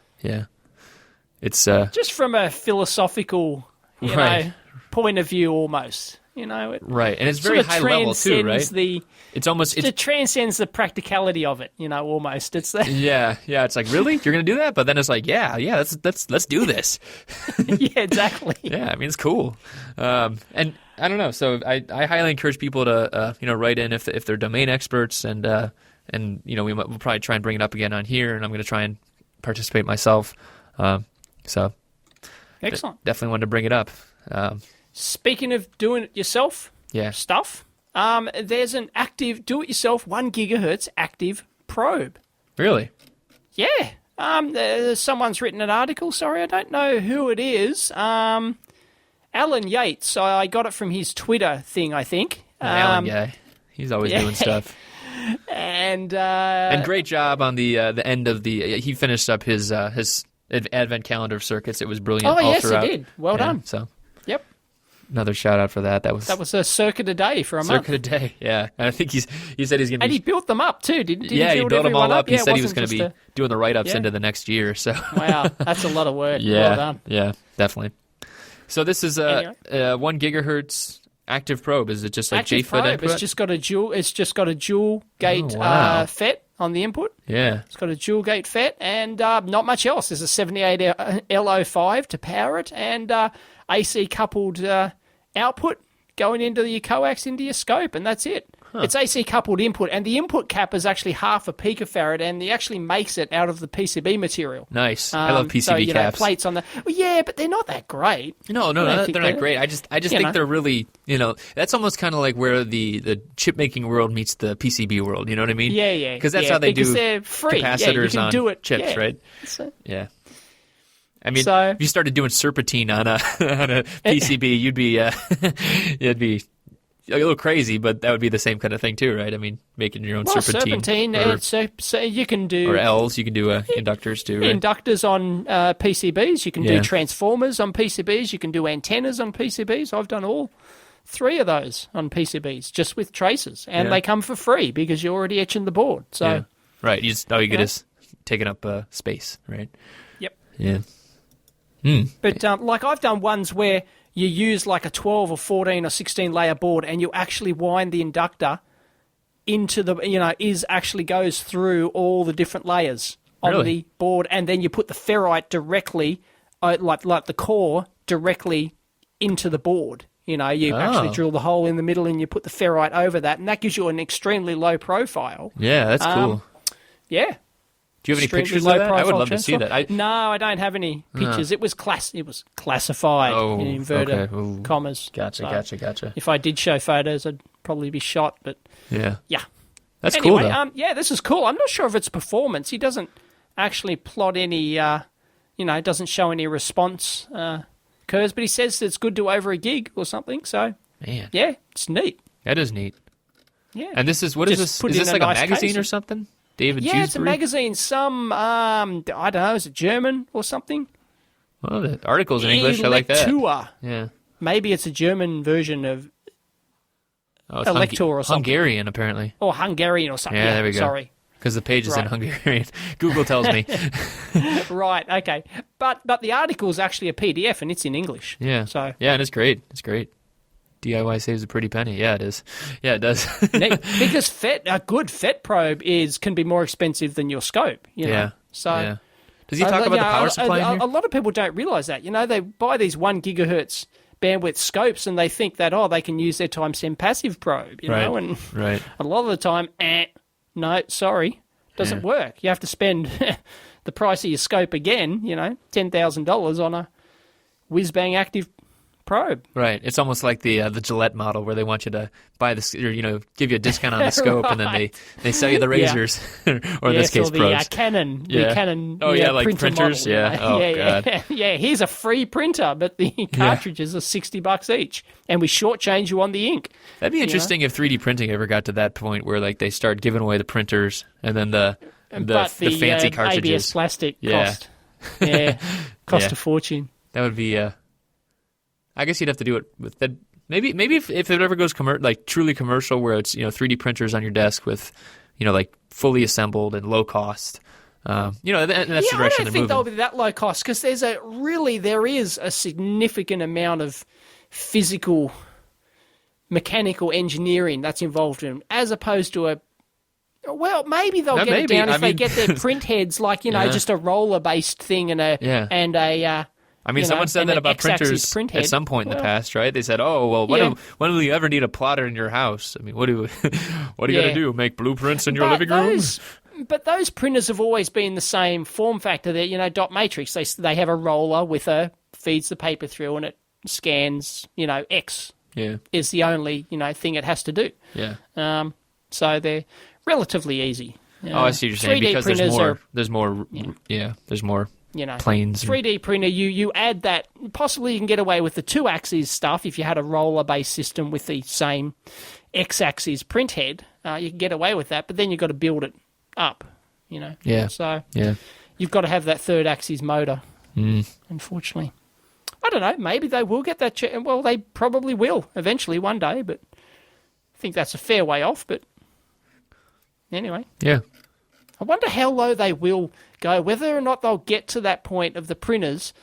It's just from a philosophical, you know, point of view, almost. You know, right, and it's very high level too, right? It transcends the practicality of it. You know, almost. It's the yeah. It's like, really, you're gonna do that, but then it's like, yeah, let's do this. Yeah, exactly. Yeah, I mean, it's cool, and I don't know. So I highly encourage people to write in if they're domain experts, and we'll probably try and bring it up again on here, and I'm gonna try and participate myself. So excellent. Definitely wanted to bring it up. Speaking of doing it yourself stuff, there's an active do-it-yourself 1 gigahertz active probe. Really? Yeah. Someone's written an article. Sorry, I don't know who it is. Alan Yates. So I got it from his Twitter thing, I think. Alan guy. He's always doing stuff. And great job on the end of the. He finished up his advent calendar of circuits. It was brilliant. Oh, yes, throughout. he did. Well done. So. Yep. Another shout out for that. That was a circuit a day for a month. Circuit a day, yeah. And I think he said he's going to be... And he built them up too, didn't he? Yeah, he built them all up. He said he was going to be doing the write-ups Yeah. into the next year. So Wow, that's a lot of work. Yeah, Well done. Yeah, definitely. So this is a 1 gigahertz active probe. Is it just like Active JFET probe. input? It's just got a dual gate wow. FET on the input. Yeah. It's got a dual gate FET and not much else. There's a 78 LO5 to power it, and AC coupled output going into your coax into your scope, and that's it. It's AC coupled input, and the input cap is actually half a picofarad, and he actually makes it out of the PCB material. Nice. I love PCB so, caps. Plates on the. Well, yeah, but they're not that great. No, they're not great. I just think they're really, that's almost kind of like where the chip making world meets the PCB world. You know what I mean? Yeah. Because that's how they do they're free. capacitors on do it. Chips, right? Yeah. I mean, if you started doing serpentine on a PCB, you'd be it'd be a little crazy, but that would be the same kind of thing too, right? I mean, making your own serpentine. So you can do or L's. You can do inductors too. Right? Inductors on PCBs. You can do transformers on PCBs. You can do antennas on PCBs. I've done all 3 of those on PCBs just with traces, and they come for free because you're already etching the board. So right, you just is taking up space, right? Yep. Yeah. But like I've done ones where you use like a 12 or 14 or 16 layer board, and you actually wind the inductor into the, actually goes through all the different layers on the board, and then you put the ferrite directly, like the core directly into the board. You actually drill the hole in the middle, and you put the ferrite over that, and that gives you an extremely low profile. Yeah, that's cool. Yeah. Do you have any pictures of that? I would love to see that. No, I don't have any pictures. It was classified in inverted commas. Gotcha. If I did show photos, I'd probably be shot. But yeah, that's anyway, cool. Though. This is cool. I'm not sure if it's performance. He doesn't actually plot any. Doesn't show any response curves, but he says it's good to over a gig or something. So man, yeah, it's neat. That is neat. Yeah, and this is what is this? Is this like a magazine or something? David Dewsbury? It's a magazine. Some, I don't know, is it German or something? Well, the article's in English. I like that. Yeah. Maybe it's a German version of Elector or something. Hungarian, apparently. Or Hungarian or something. Yeah, there we go. Sorry. Because the page is in Hungarian. Google tells me. Right, okay. But the article is actually a PDF, and it's in English. Yeah. So yeah, and it's great. It's great. DIY saves a pretty penny. Yeah, it is. Yeah, it does. Because a good FET probe can be more expensive than your scope. Yeah. So does he talk about the power supply in here? A lot of people don't realize that. They buy these 1 gigahertz bandwidth scopes, and they think that they can use their time send passive probe. And a lot of the time, no, sorry, Doesn't work. You have to spend the price of your scope again, $10,000 on a whiz-bang active probe. Right. It's almost like the Gillette model where they want you to buy or give you a discount on the scope, and then they sell you the razors, or in this case, the probes. Canon. Yeah. The Canon. Like printer printers. Model, Yeah. Oh God. Yeah. Here's a free printer, but the cartridges are $60 each, and we shortchange you on the ink. That'd be interesting if 3D printing ever got to that point where like they start giving away the printers and then the fancy cartridges. ABS plastic cost. Cost a fortune. That would be. I guess you'd have to do it with that. Maybe if it ever goes truly commercial, where it's 3D printers on your desk with like fully assembled and low cost. That's the direction they're moving. I don't think they'll be that low cost because there is a significant amount of physical, mechanical engineering that's involved in them, as opposed to maybe they'll get it down if they get their print heads just a roller based thing and a. Someone said that about printers at some point in the past, right? They said, when will you ever need a plotter in your house? I mean, what are you going to do? Make blueprints in your living room? But those printers have always been the same form factor. They're, dot matrix. They have a roller feeds the paper through and it scans, X. Yeah. Is the only, thing it has to do. Yeah. So they're relatively easy. I see what you're saying, because there's more planes. 3D printer, you add that. Possibly you can get away with the 2-axis stuff if you had a roller-based system with the same X-axis print head. You can get away with that, but then you've got to build it up, Yeah. So you've got to have that 3rd-axis motor, unfortunately. I don't know. Maybe they will get that. Well, they probably will eventually one day, but I think that's a fair way off. But anyway. Yeah. I wonder how low they will go, whether or not they'll get to that point of the printers,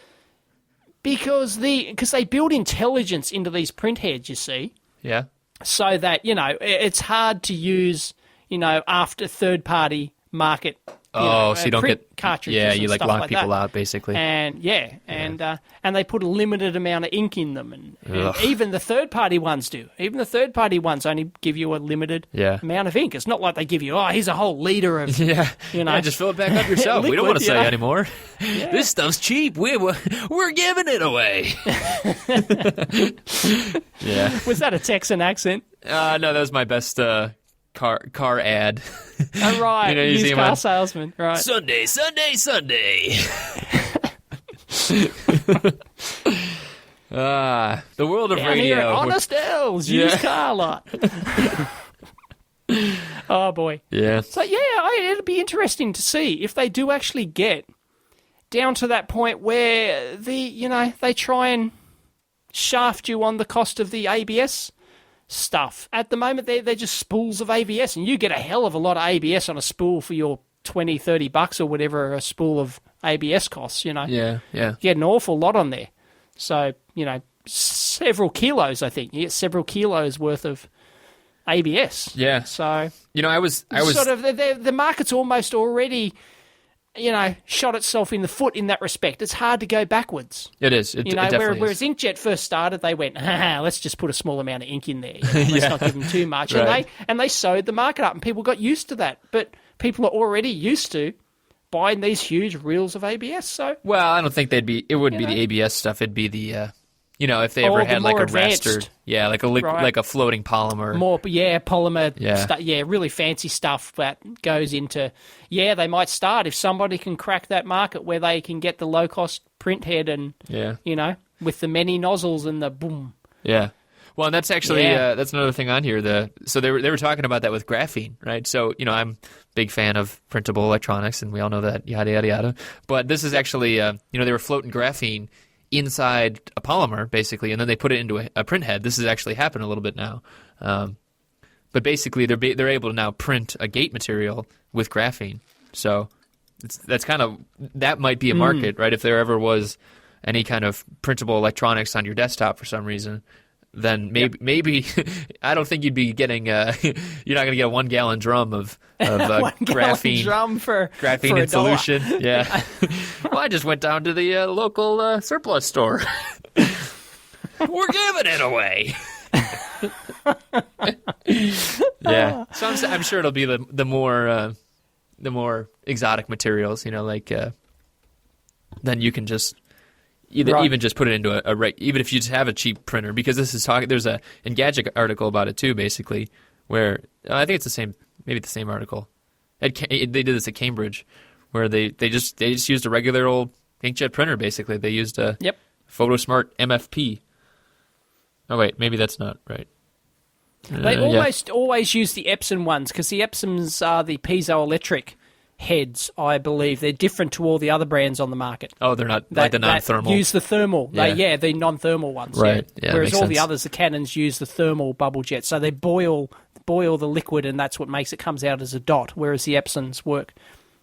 because they build intelligence into these print heads, you see. Yeah. So that, it's hard to use, after third-party market. So you don't get cartridges. Yeah, you and lock like people that. out basically. And and they put a limited amount of ink in them, and even the third-party ones do. Even the third-party ones only give you a limited amount of ink. It's not like they give you, here's a whole liter of just fill it back up yourself. Liquid, we don't want to sell you anymore. This stuff's cheap. We're giving it away. Yeah. Was that a Texan accent? No, that was my best car ad. Oh, right. Used car salesman. Right. Sunday. The world of Down radio. Here at Honest L's used car lot. Oh boy. Yeah. So it'd be interesting to see if they do actually get down to that point where they try and shaft you on the cost of the ABS stuff. At the moment, they're just spools of ABS, and you get a hell of a lot of ABS on a spool for your $20-$30 or whatever a spool of ABS costs. Yeah. You get an awful lot on there. So several kilos. I think you get several kilos worth of ABS. Yeah. So I was sort of the market's almost already shot itself in the foot in that respect. It's hard to go backwards. It is. It definitely is. Whereas inkjet first started, they went, let's just put a small amount of ink in there. Let's not give them too much. Right. And they sewed the market up, and people got used to that. But people are already used to buying these huge reels of ABS. So I don't think it wouldn't be the ABS stuff. It'd be the if they ever had like a rastered, like a floating polymer. More, polymer, really fancy stuff that goes into, they might start if somebody can crack that market where they can get the low-cost print head and, with the many nozzles and the boom. Yeah. Well, and that's actually, that's another thing on here. So they were talking about that with graphene, right? So, I'm a big fan of printable electronics, and we all know that, yada, yada, yada. But this is actually, they were floating graphene inside a polymer, basically, and then they put it into a print head. This has actually happened a little bit now. But basically, they're able to now print a gate material with graphene. So that might be a market, right? If there ever was any kind of printable electronics on your desktop for some reason, then maybe I don't think you'd be getting you're not going to get a 1 gallon drum of graphene drum for in solution. Yeah. Well, I just went down to the local surplus store. We're giving it away. Yeah. So I'm sure it'll be the more the more exotic materials, like then you can just even just put it into even if you just have a cheap printer, because this is talking. There's a Engadget article about it too, basically, where I think it's maybe the same article. They did this at Cambridge, where they just used a regular old inkjet printer. Basically, they used a PhotoSmart MFP. Oh wait, maybe that's not right. They always use the Epson ones, because the Epsons are the piezoelectric heads, I believe. They're different to all the other brands on the market. Oh, they're not like the non-thermal. That use the thermal. Yeah. The non-thermal ones. Right. Yeah, whereas all sense. the others, the Canons, use the thermal bubble jet. So they boil the liquid, and that's what makes it comes out as a dot, whereas the Epsons work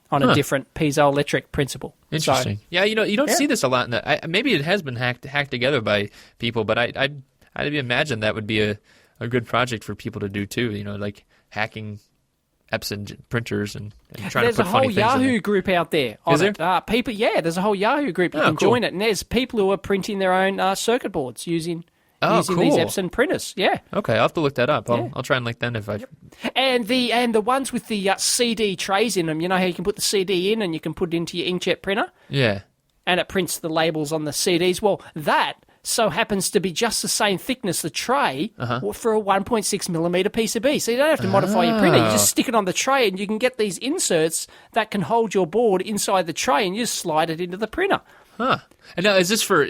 on a different piezoelectric principle. Interesting. So, you don't see this a lot. Maybe it has been hacked together by people, but I'd imagine that would be a good project for people to do too. Like hacking Epson printers and trying to put funny things in there. There's a whole Yahoo group out there on Is there? it. People, there's a whole Yahoo group. You can join it, and there's people who are printing their own circuit boards using these Epson printers. Yeah. Okay, I'll have to look that up. I'll try and link them if I. And the ones with the CD trays in them. You know how you can put the CD in and you can put it into your inkjet printer. Yeah. And it prints the labels on the CDs. Well, that so happens to be just the same thickness, the tray, for a 1.6 millimeter PCB. So you don't have to modify your printer. You just stick it on the tray, and you can get these inserts that can hold your board inside the tray, and you just slide it into the printer. Huh. And now, is this for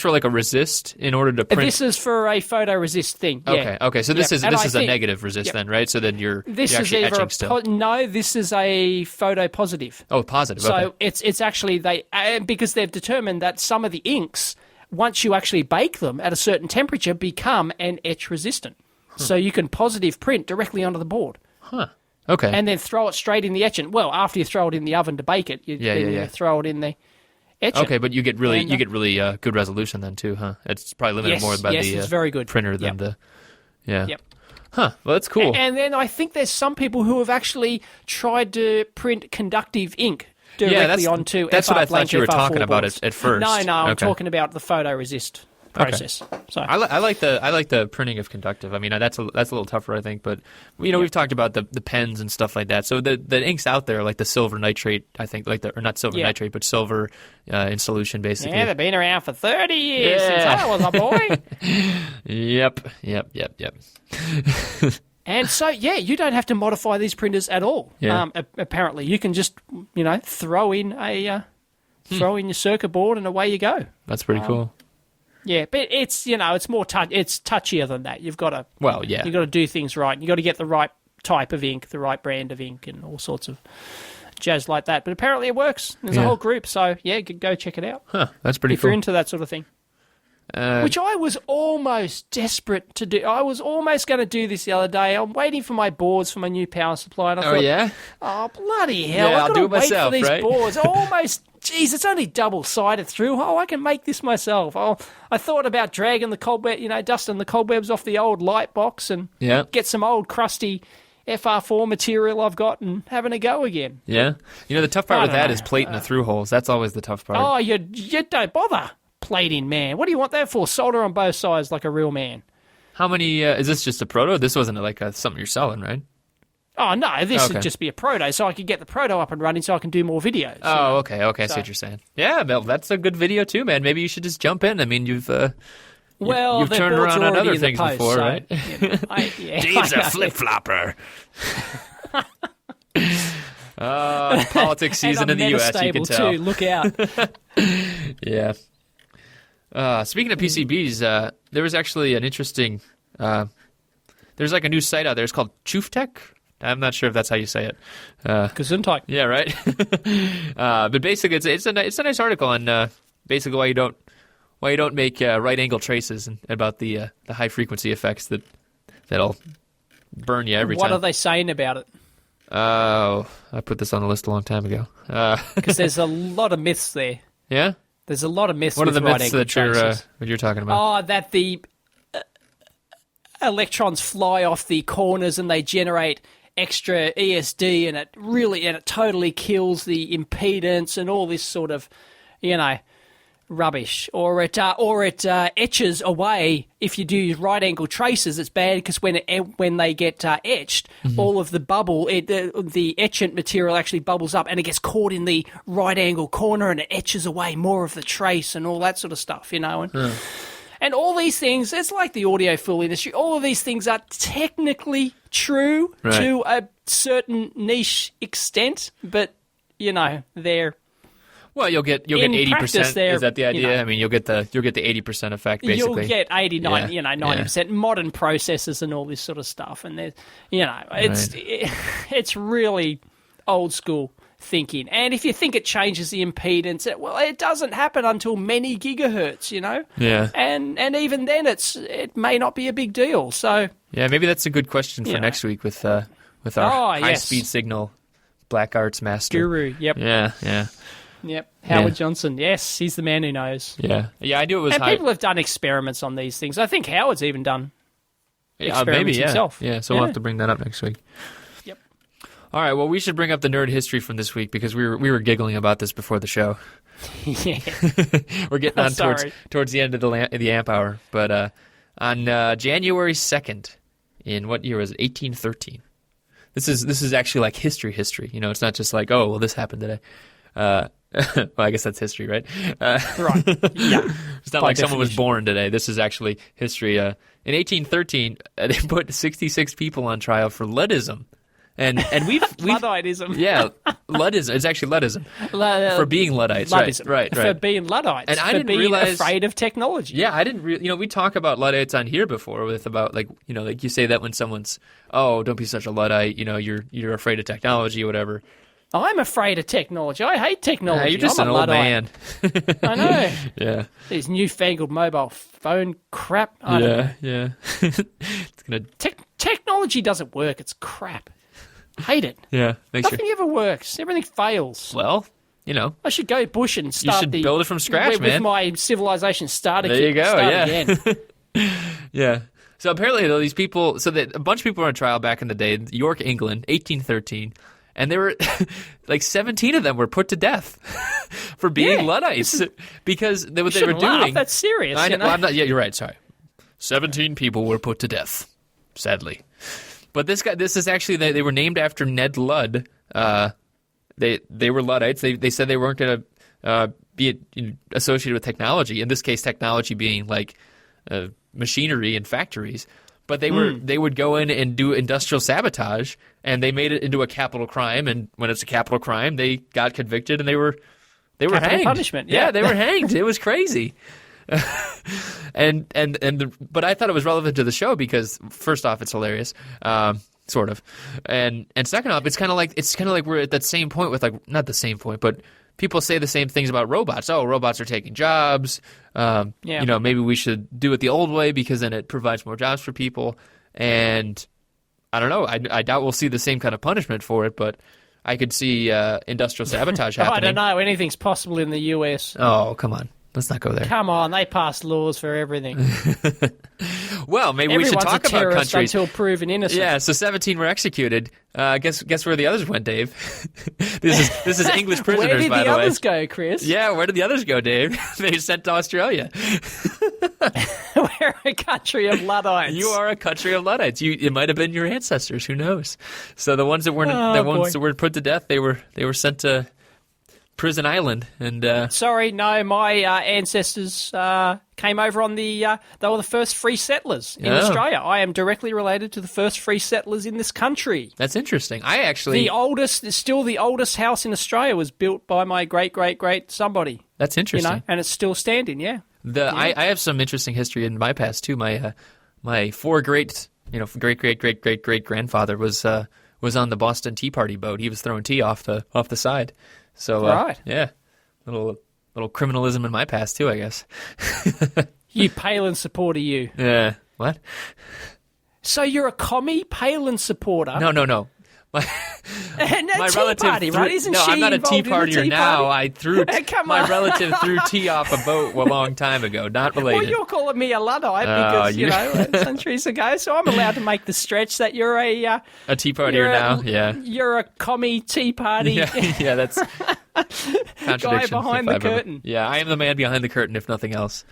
like a resist in order to print? This is for a photoresist thing. Yeah. Okay. So this is a negative resist then, right? So then you're actually etching still. No, this is a photo positive. Oh, positive. So okay. it's actually because they've determined that some of the inks, once you actually bake them at a certain temperature, become an etch resistant. So you can positive print directly onto the board. Huh. Okay. And then throw it straight in the etchant. Well, after you throw it in the oven to bake it, you throw it in the etchant. Okay, but you get really good resolution then too, huh? It's probably limited more by the it's very good. printer than the Yep. Huh. Well, that's cool. And then I think there's some people who have actually tried to print conductive ink directly onto that's FR what I thought you were talking FR4 about boards. at first. No, I'm talking about the photoresist process. Okay. So I like the printing of conductive. I mean, that's a little tougher, I think. But we've talked about the pens and stuff like that. So the inks out there, like the silver nitrate, I think, or not silver nitrate, but silver in solution, basically. Yeah, they've been around for 30 years since I was a boy. Yep. And so, you don't have to modify these printers at all. Yeah. Apparently, you can just throw in your circuit board, and away you go. That's pretty cool. Yeah, but it's it's more it's touchier than that. You've got to you've got to do things right. You've got to get the right type of ink, the right brand of ink, and all sorts of jazz like that. But apparently it works. There's a whole group, so go check it out. Huh, that's pretty if cool. If you're into that sort of thing. Which I was almost desperate to do. I was almost going to do this the other day. I'm waiting for my boards for my new power supply. And I thought, oh, bloody hell. Yeah, I've got I'll do to it wait myself, for these right? boards. Almost, geez, it's only double-sided through. Oh, I can make this myself. Oh, I thought about dragging the cobweb, dusting the cobwebs off the old light box and get some old crusty FR4 material I've got and having a go again. Yeah. The tough part with that is plating the through holes. That's always the tough part. Oh, you don't bother. Plating, man. What do you want that for? Solder on both sides like a real man. How many, is this just a proto? This wasn't like something you're selling, right? Oh, no, this would just be a proto, so I could get the proto up and running so I can do more videos. Oh, okay, I see what you're saying. Yeah, well, that's a good video too, man. Maybe you should just jump in. I mean, you've turned around on other things before, so, right? Dave's a flip-flopper. Politics season in the U.S., you can tell. Too. Look out. Yeah. Speaking of PCBs, there was actually an interesting. There's like a new site out there. It's called Chooftech. I'm not sure if that's how you say it. Gesundheit. Yeah, right. But basically, it's a nice article on basically why you don't make right angle traces and about the high frequency effects that'll burn you every time. What are they saying about it? Oh, I put this on the list a long time ago. Because there's a lot of myths there. Yeah. There's a lot of myths. What are the myths that you're talking about? Oh, that the electrons fly off the corners and they generate extra ESD, and it totally kills the impedance and all this sort of, rubbish, or it etches away. If you do use right angle traces, it's bad because when they get etched, all of the bubble, the etchant material actually bubbles up and it gets caught in the right angle corner and it etches away more of the trace and all that sort of stuff, you know. And all these things, it's like the audiophile industry. All of these things are technically true to a certain niche extent, but you know they're. Well, you'll get 80%. Is that the idea? You know, I mean, you'll get the 80% effect basically. You'll get 89, 90% modern processors and all this sort of stuff, and there's, it's really old school thinking. And if you think it changes the impedance, it doesn't happen until many gigahertz, you know. Yeah. And even then, it may not be a big deal. So yeah, maybe that's a good question for next week with our high speed signal Black Arts master guru. Yep. Yeah. Yep, Howard Johnson. Yes, he's the man who knows. Yeah, I knew it was. And people have done experiments on these things. I think Howard's even done experiments himself. Yeah, so we'll have to bring that up next week. Yep. All right. Well, we should bring up the nerd history from this week because we were giggling about this before the show. Yeah. We're getting on towards the end of the amp hour, but on January 2nd, in what year was it? 1813. This is actually like history. You know, it's not just like, oh, well, this happened today. Well, I guess that's history, right? Right. Yeah. It's not like someone was born today. This is actually history. In 1813, they put 66 people on trial for Luddism. And we've Ludditism. Yeah, Luddism. It's actually Luddism. For being Luddites. Luddism. Right. For being Luddites. And I didn't being realize, afraid of technology. Yeah, I didn't really, we talk about Luddites on here before with about like you say that when someone's, oh, don't be such a Luddite, you're afraid of technology or whatever. I'm afraid of technology. I hate technology. You're just I'm an old man. I know. Yeah. These newfangled mobile phone crap. Yeah. It's gonna technology doesn't work. It's crap. Hate it. Yeah. Nothing ever works. Everything fails. Well, I should go bush and start. You should build it from scratch, man. With my civilization starter kit. There you go. Start again. Yeah. So apparently, though, these people, a bunch of people were on trial back in the day, York, England, 1813. And there were, like 17 of them were put to death for being Luddites because what they were doing. That's serious. You're right. Sorry. 17 people were put to death, sadly. But this is actually, they were named after Ned Ludd. They were Luddites. They said they weren't going to be associated with technology. In this case, technology being like machinery and factories. But they would go in and do industrial sabotage, and they made it into a capital crime. And when it's a capital crime, they got convicted, and they were hanged. Punishment. Yeah, they were hanged. It was crazy. But I thought it was relevant to the show because first off, it's hilarious, sort of, and second off, it's kind of like we're at that same point with like not the same point, but people say the same things about robots. Oh, robots are taking jobs. Maybe we should do it the old way because then it provides more jobs for people. And I don't know. I doubt we'll see the same kind of punishment for it, but I could see industrial sabotage happening. I don't know. Anything's possible in the US. Oh, come on. Let's not go there. Come on, they pass laws for everything. Well, maybe we should talk about countries until proven innocent. Yeah, so 17 were executed. Guess where the others went, Dave? This is English prisoners, by the way. Where did the others go, Chris? Yeah, where did the others go, Dave? They were sent to Australia. We're a country of Luddites. You are a country of Luddites. It might have been your ancestors. Who knows? So the ones that weren't ones that were put to death, they were sent to Prison Island, and sorry, no, my ancestors came over on they were the first free settlers in Australia. I am directly related to the first free settlers in this country. That's interesting. The oldest house in Australia was built by my great somebody. That's interesting. And it's still standing. Yeah. I have some interesting history in my past too. My great grandfather was on the Boston Tea Party boat. He was throwing tea off the side. So, right. Yeah, little criminalism in my past too, I guess. You Palin supporter, you. Yeah. What? So you're a commie Palin supporter? No. And my tea relative party, right? Isn't no, she I'm not a tea involved in the partier tea now. party? I threw Come my on. relative threw tea off a boat a long time ago. Not Well, related. you're calling me a Luddite because, you- centuries ago, so I'm allowed to make the stretch that you're a a tea partier you're now. Yeah. You're a commie tea party Yeah, that's contradiction. guy behind if the I've ever- curtain. Yeah, I am the man behind the curtain, if nothing else.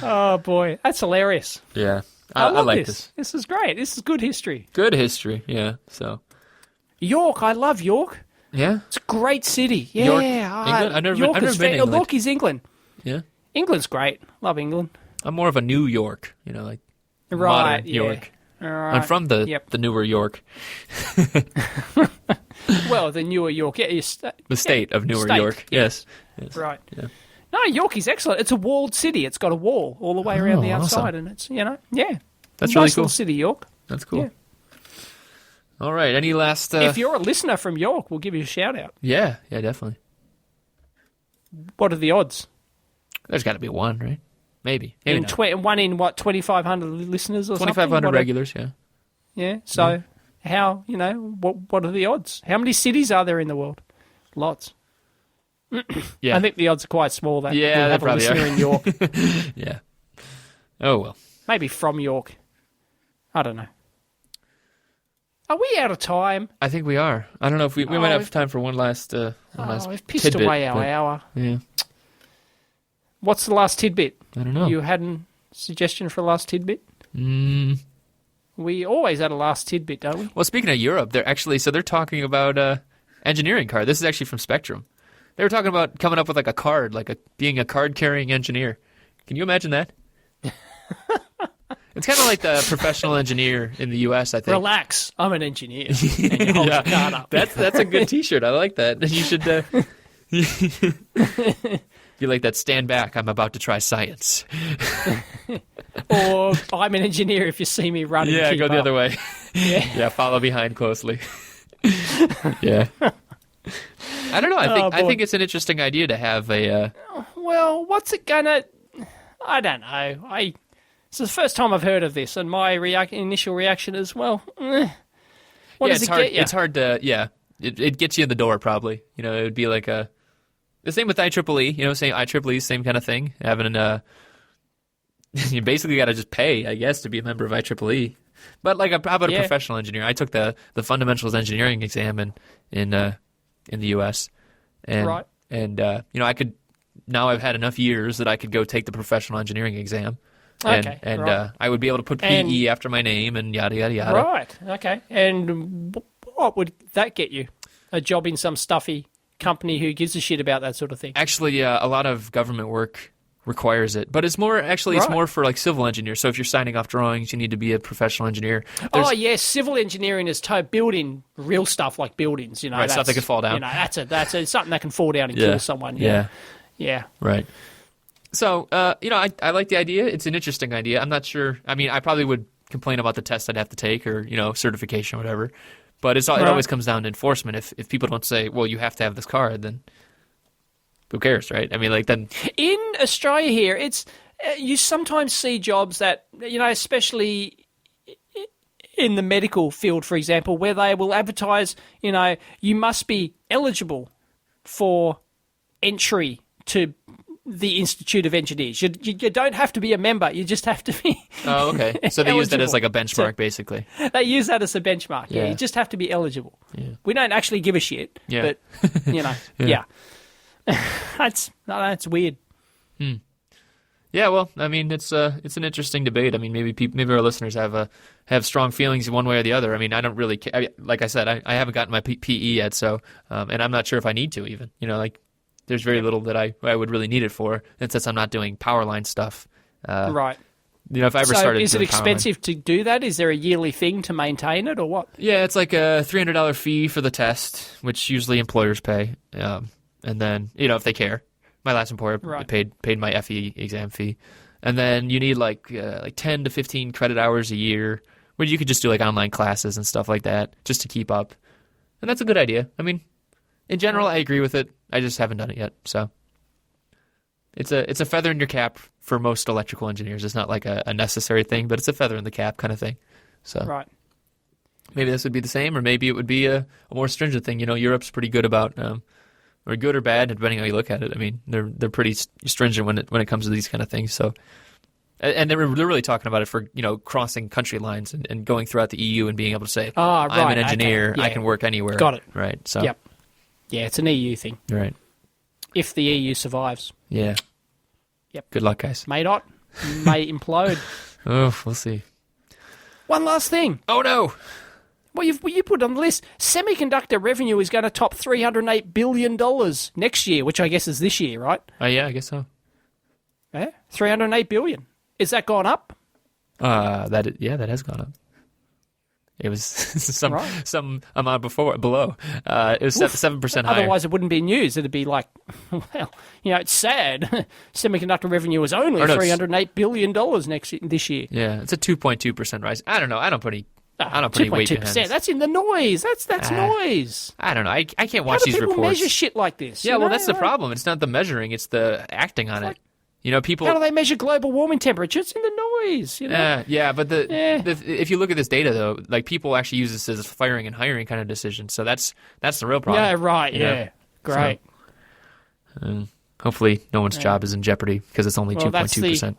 Oh, boy. That's hilarious. Yeah, I love like this. This is great. This is good history. Good history. Yeah. So. York. I love York. Yeah. It's a great city. Yeah. York, England? I've never York been is to England. York is England. Yeah. England's great. Love England. I'm more of a New York. Like Right. modern Yeah. York. All right. I'm from the newer York, Well, the newer York. Yeah, the state of newer State, York. Yes. right. Yeah. No, York is excellent. It's a walled city. It's got a wall all the way around the outside, awesome. and it's yeah. That's nice really little cool. city, York. That's cool. Yeah. All right. Any last? If you're a listener from York, we'll give you a shout out. Yeah, definitely. What are the odds? There's got to be one, right? Maybe not. One in what 2,500 listeners or 2,500 something? regulars. Yeah. Yeah. So how what are the odds? How many cities are there in the world? Lots. Yeah. I think the odds are quite small that Yeah, we'll they have a probably listener are. in York. Yeah. Oh well. Maybe from York. I don't know. Are we out of time? I think we are. I don't know if we might have time for one last. We've pissed tidbit, away our but- hour. Yeah. What's the last tidbit? I don't know. You had a suggestion for a last tidbit? Mm. We always add a last tidbit, don't we? Well, speaking of Europe, they're talking about engineering card. This is actually from Spectrum. They were talking about coming up with like a card, being a card carrying engineer. Can you imagine that? It's kind of like the professional engineer in the U.S. I think. Relax, I'm an engineer. And you hold your card up. That's a good T-shirt. I like that. You should be like that. Stand back. I'm about to try science. Or I'm an engineer if you see me running. Yeah, keep go the up. other way. Yeah. Yeah, follow behind closely. Yeah. I don't know. I think it's an interesting idea to have a. Well, what's it gonna? I don't know. It's the first time I've heard of this, and my initial reaction is, well, what does it hard, get you? It's hard to. Yeah, it gets you in the door probably. It would be like the same with IEEE. Same IEEE, same kind of thing. Having you basically got to just pay, I guess, to be a member of IEEE. But how about a professional engineer? I took the fundamentals engineering exam in the U.S. and Right. and I could now I've had enough years that I could go take the professional engineering exam. And, Okay, and right. I would be able to put PE And- after my name and yada yada yada. Right. Okay. And what would that get you? A job in some stuffy company who gives a shit about that sort of thing? Actually, a lot of government work requires it, but it's more it's Right. more for civil engineers. So if you're signing off drawings, you need to be a professional engineer. Oh yes, civil engineering is building real stuff like buildings. Right, stuff that could fall down. That's something that can fall down and kill someone. Yeah. Yeah. Right. So, I like the idea. It's an interesting idea. I'm not sure. I mean, I probably would complain about the test I'd have to take or, certification or whatever. But it always comes down to enforcement. If people don't say, well, you have to have this card, then who cares, right? I mean, then... In Australia here, it's you sometimes see jobs that, especially in the medical field, for example, where they will advertise, you must be eligible for entry to the Institute of Engineers. You don't have to be a member. You just have to be. Oh, okay. So they use that as eligible. a benchmark, basically. They use that as a benchmark. Yeah, Yeah. you just have to be eligible. Yeah. We don't actually give a shit. Yeah. But yeah. That's weird. Yeah, well, I mean, it's an interesting debate. I mean, maybe our listeners have strong feelings one way or the other. I mean, I don't really care. Like I said, I haven't gotten my PE yet, so and I'm not sure if I need to even. There's very little that I would really need it for, and since I'm not doing power line stuff. Right. If I ever So started is it doing power line- expensive to do that? Is there a yearly thing to maintain it or what? Yeah, it's like a $300 fee for the test, which usually employers pay, and then if they care. My last employer Right. paid my FE exam fee, and then you need like 10 to 15 credit hours a year, where you could just do online classes and stuff like that just to keep up, and that's a good idea. I mean, in general, I agree with it. I just haven't done it yet, so it's a feather in your cap for most electrical engineers. It's not like a necessary thing, but it's a feather in the cap kind of thing. So Right. maybe this would be the same, or maybe it would be a more stringent thing. Europe's pretty good about, or good or bad, depending how you look at it. I mean, they're pretty stringent when it comes to these kind of things. So, and they're really talking about it for crossing country lines and going throughout the EU and being able to say, right, I'm an engineer, okay. Yeah. I can work anywhere. Got it. Right. So. Yep. Yeah, it's an EU thing. Right. If the EU survives. Yeah. Yep. Good luck, guys. May not. May implode. Oh, we'll see. One last thing. Oh, no. Well, you put on the list, semiconductor revenue is going to top $308 billion next year, which I guess is this year, right? Oh, yeah, I guess so. Yeah, $308 billion. Is that gone up? That has gone up. It was some amount below. It was 7% higher. Otherwise, it wouldn't be news. It'd be like, well, it's sad. Semiconductor revenue is only $308 billion this year. Yeah, it's a 2.2% rise. I don't know. I don't put any weight behind it. That's in the noise. That's noise. I don't know. I can't watch these reports. How do people measure shit like this? Yeah, well, that's the problem. It's not the measuring; it's the acting on it. People. How do they measure global warming temperature? It's in the noise. Yeah, but if you look at this data though, like people actually use this as firing and hiring kind of decision. So that's the real problem. Yeah, right. Yeah, great. So, hopefully, no one's job is in jeopardy because it's only 2.2%.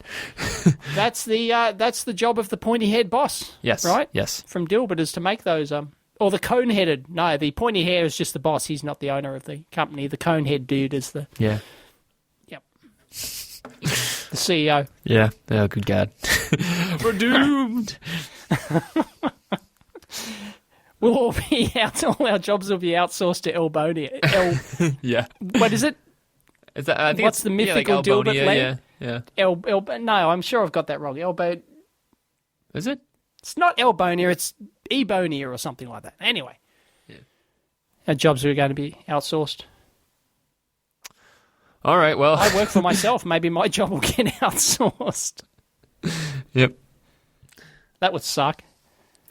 That's the job of the pointy head boss. Yes. Right. Yes. From Dilbert is to make those or the cone headed. No, the pointy hair is just the boss. He's not the owner of the company. The cone head dude is the. Yeah. Yep. The CEO. Yeah. Oh, good God. We're doomed. We'll all be out. All our jobs will be outsourced to Elbonia. Yeah. What is it? Is that, I think what's the mythical Dilbert land? Yeah. No, I'm sure I've got that wrong. Is it? It's not Elbonia. It's Ebonia or something like that. Anyway. Yeah. Our jobs are going to be outsourced. All right, well. I work for myself. Maybe my job will get outsourced. Yep. That would suck.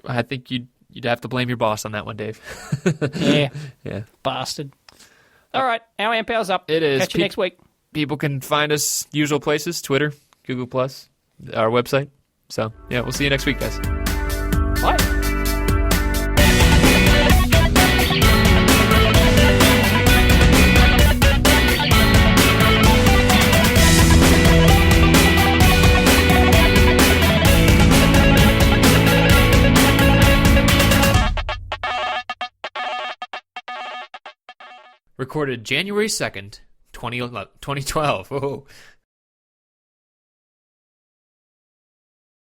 I think you'd have to blame your boss on that one, Dave. Yeah. Yeah. Bastard. All right, our amp hour's up. It is. Catch you next week. People can find us usual places, Twitter, Google+, our website. So, yeah, we'll see you next week, guys. Bye. Recorded January 2nd, 2012. Whoa.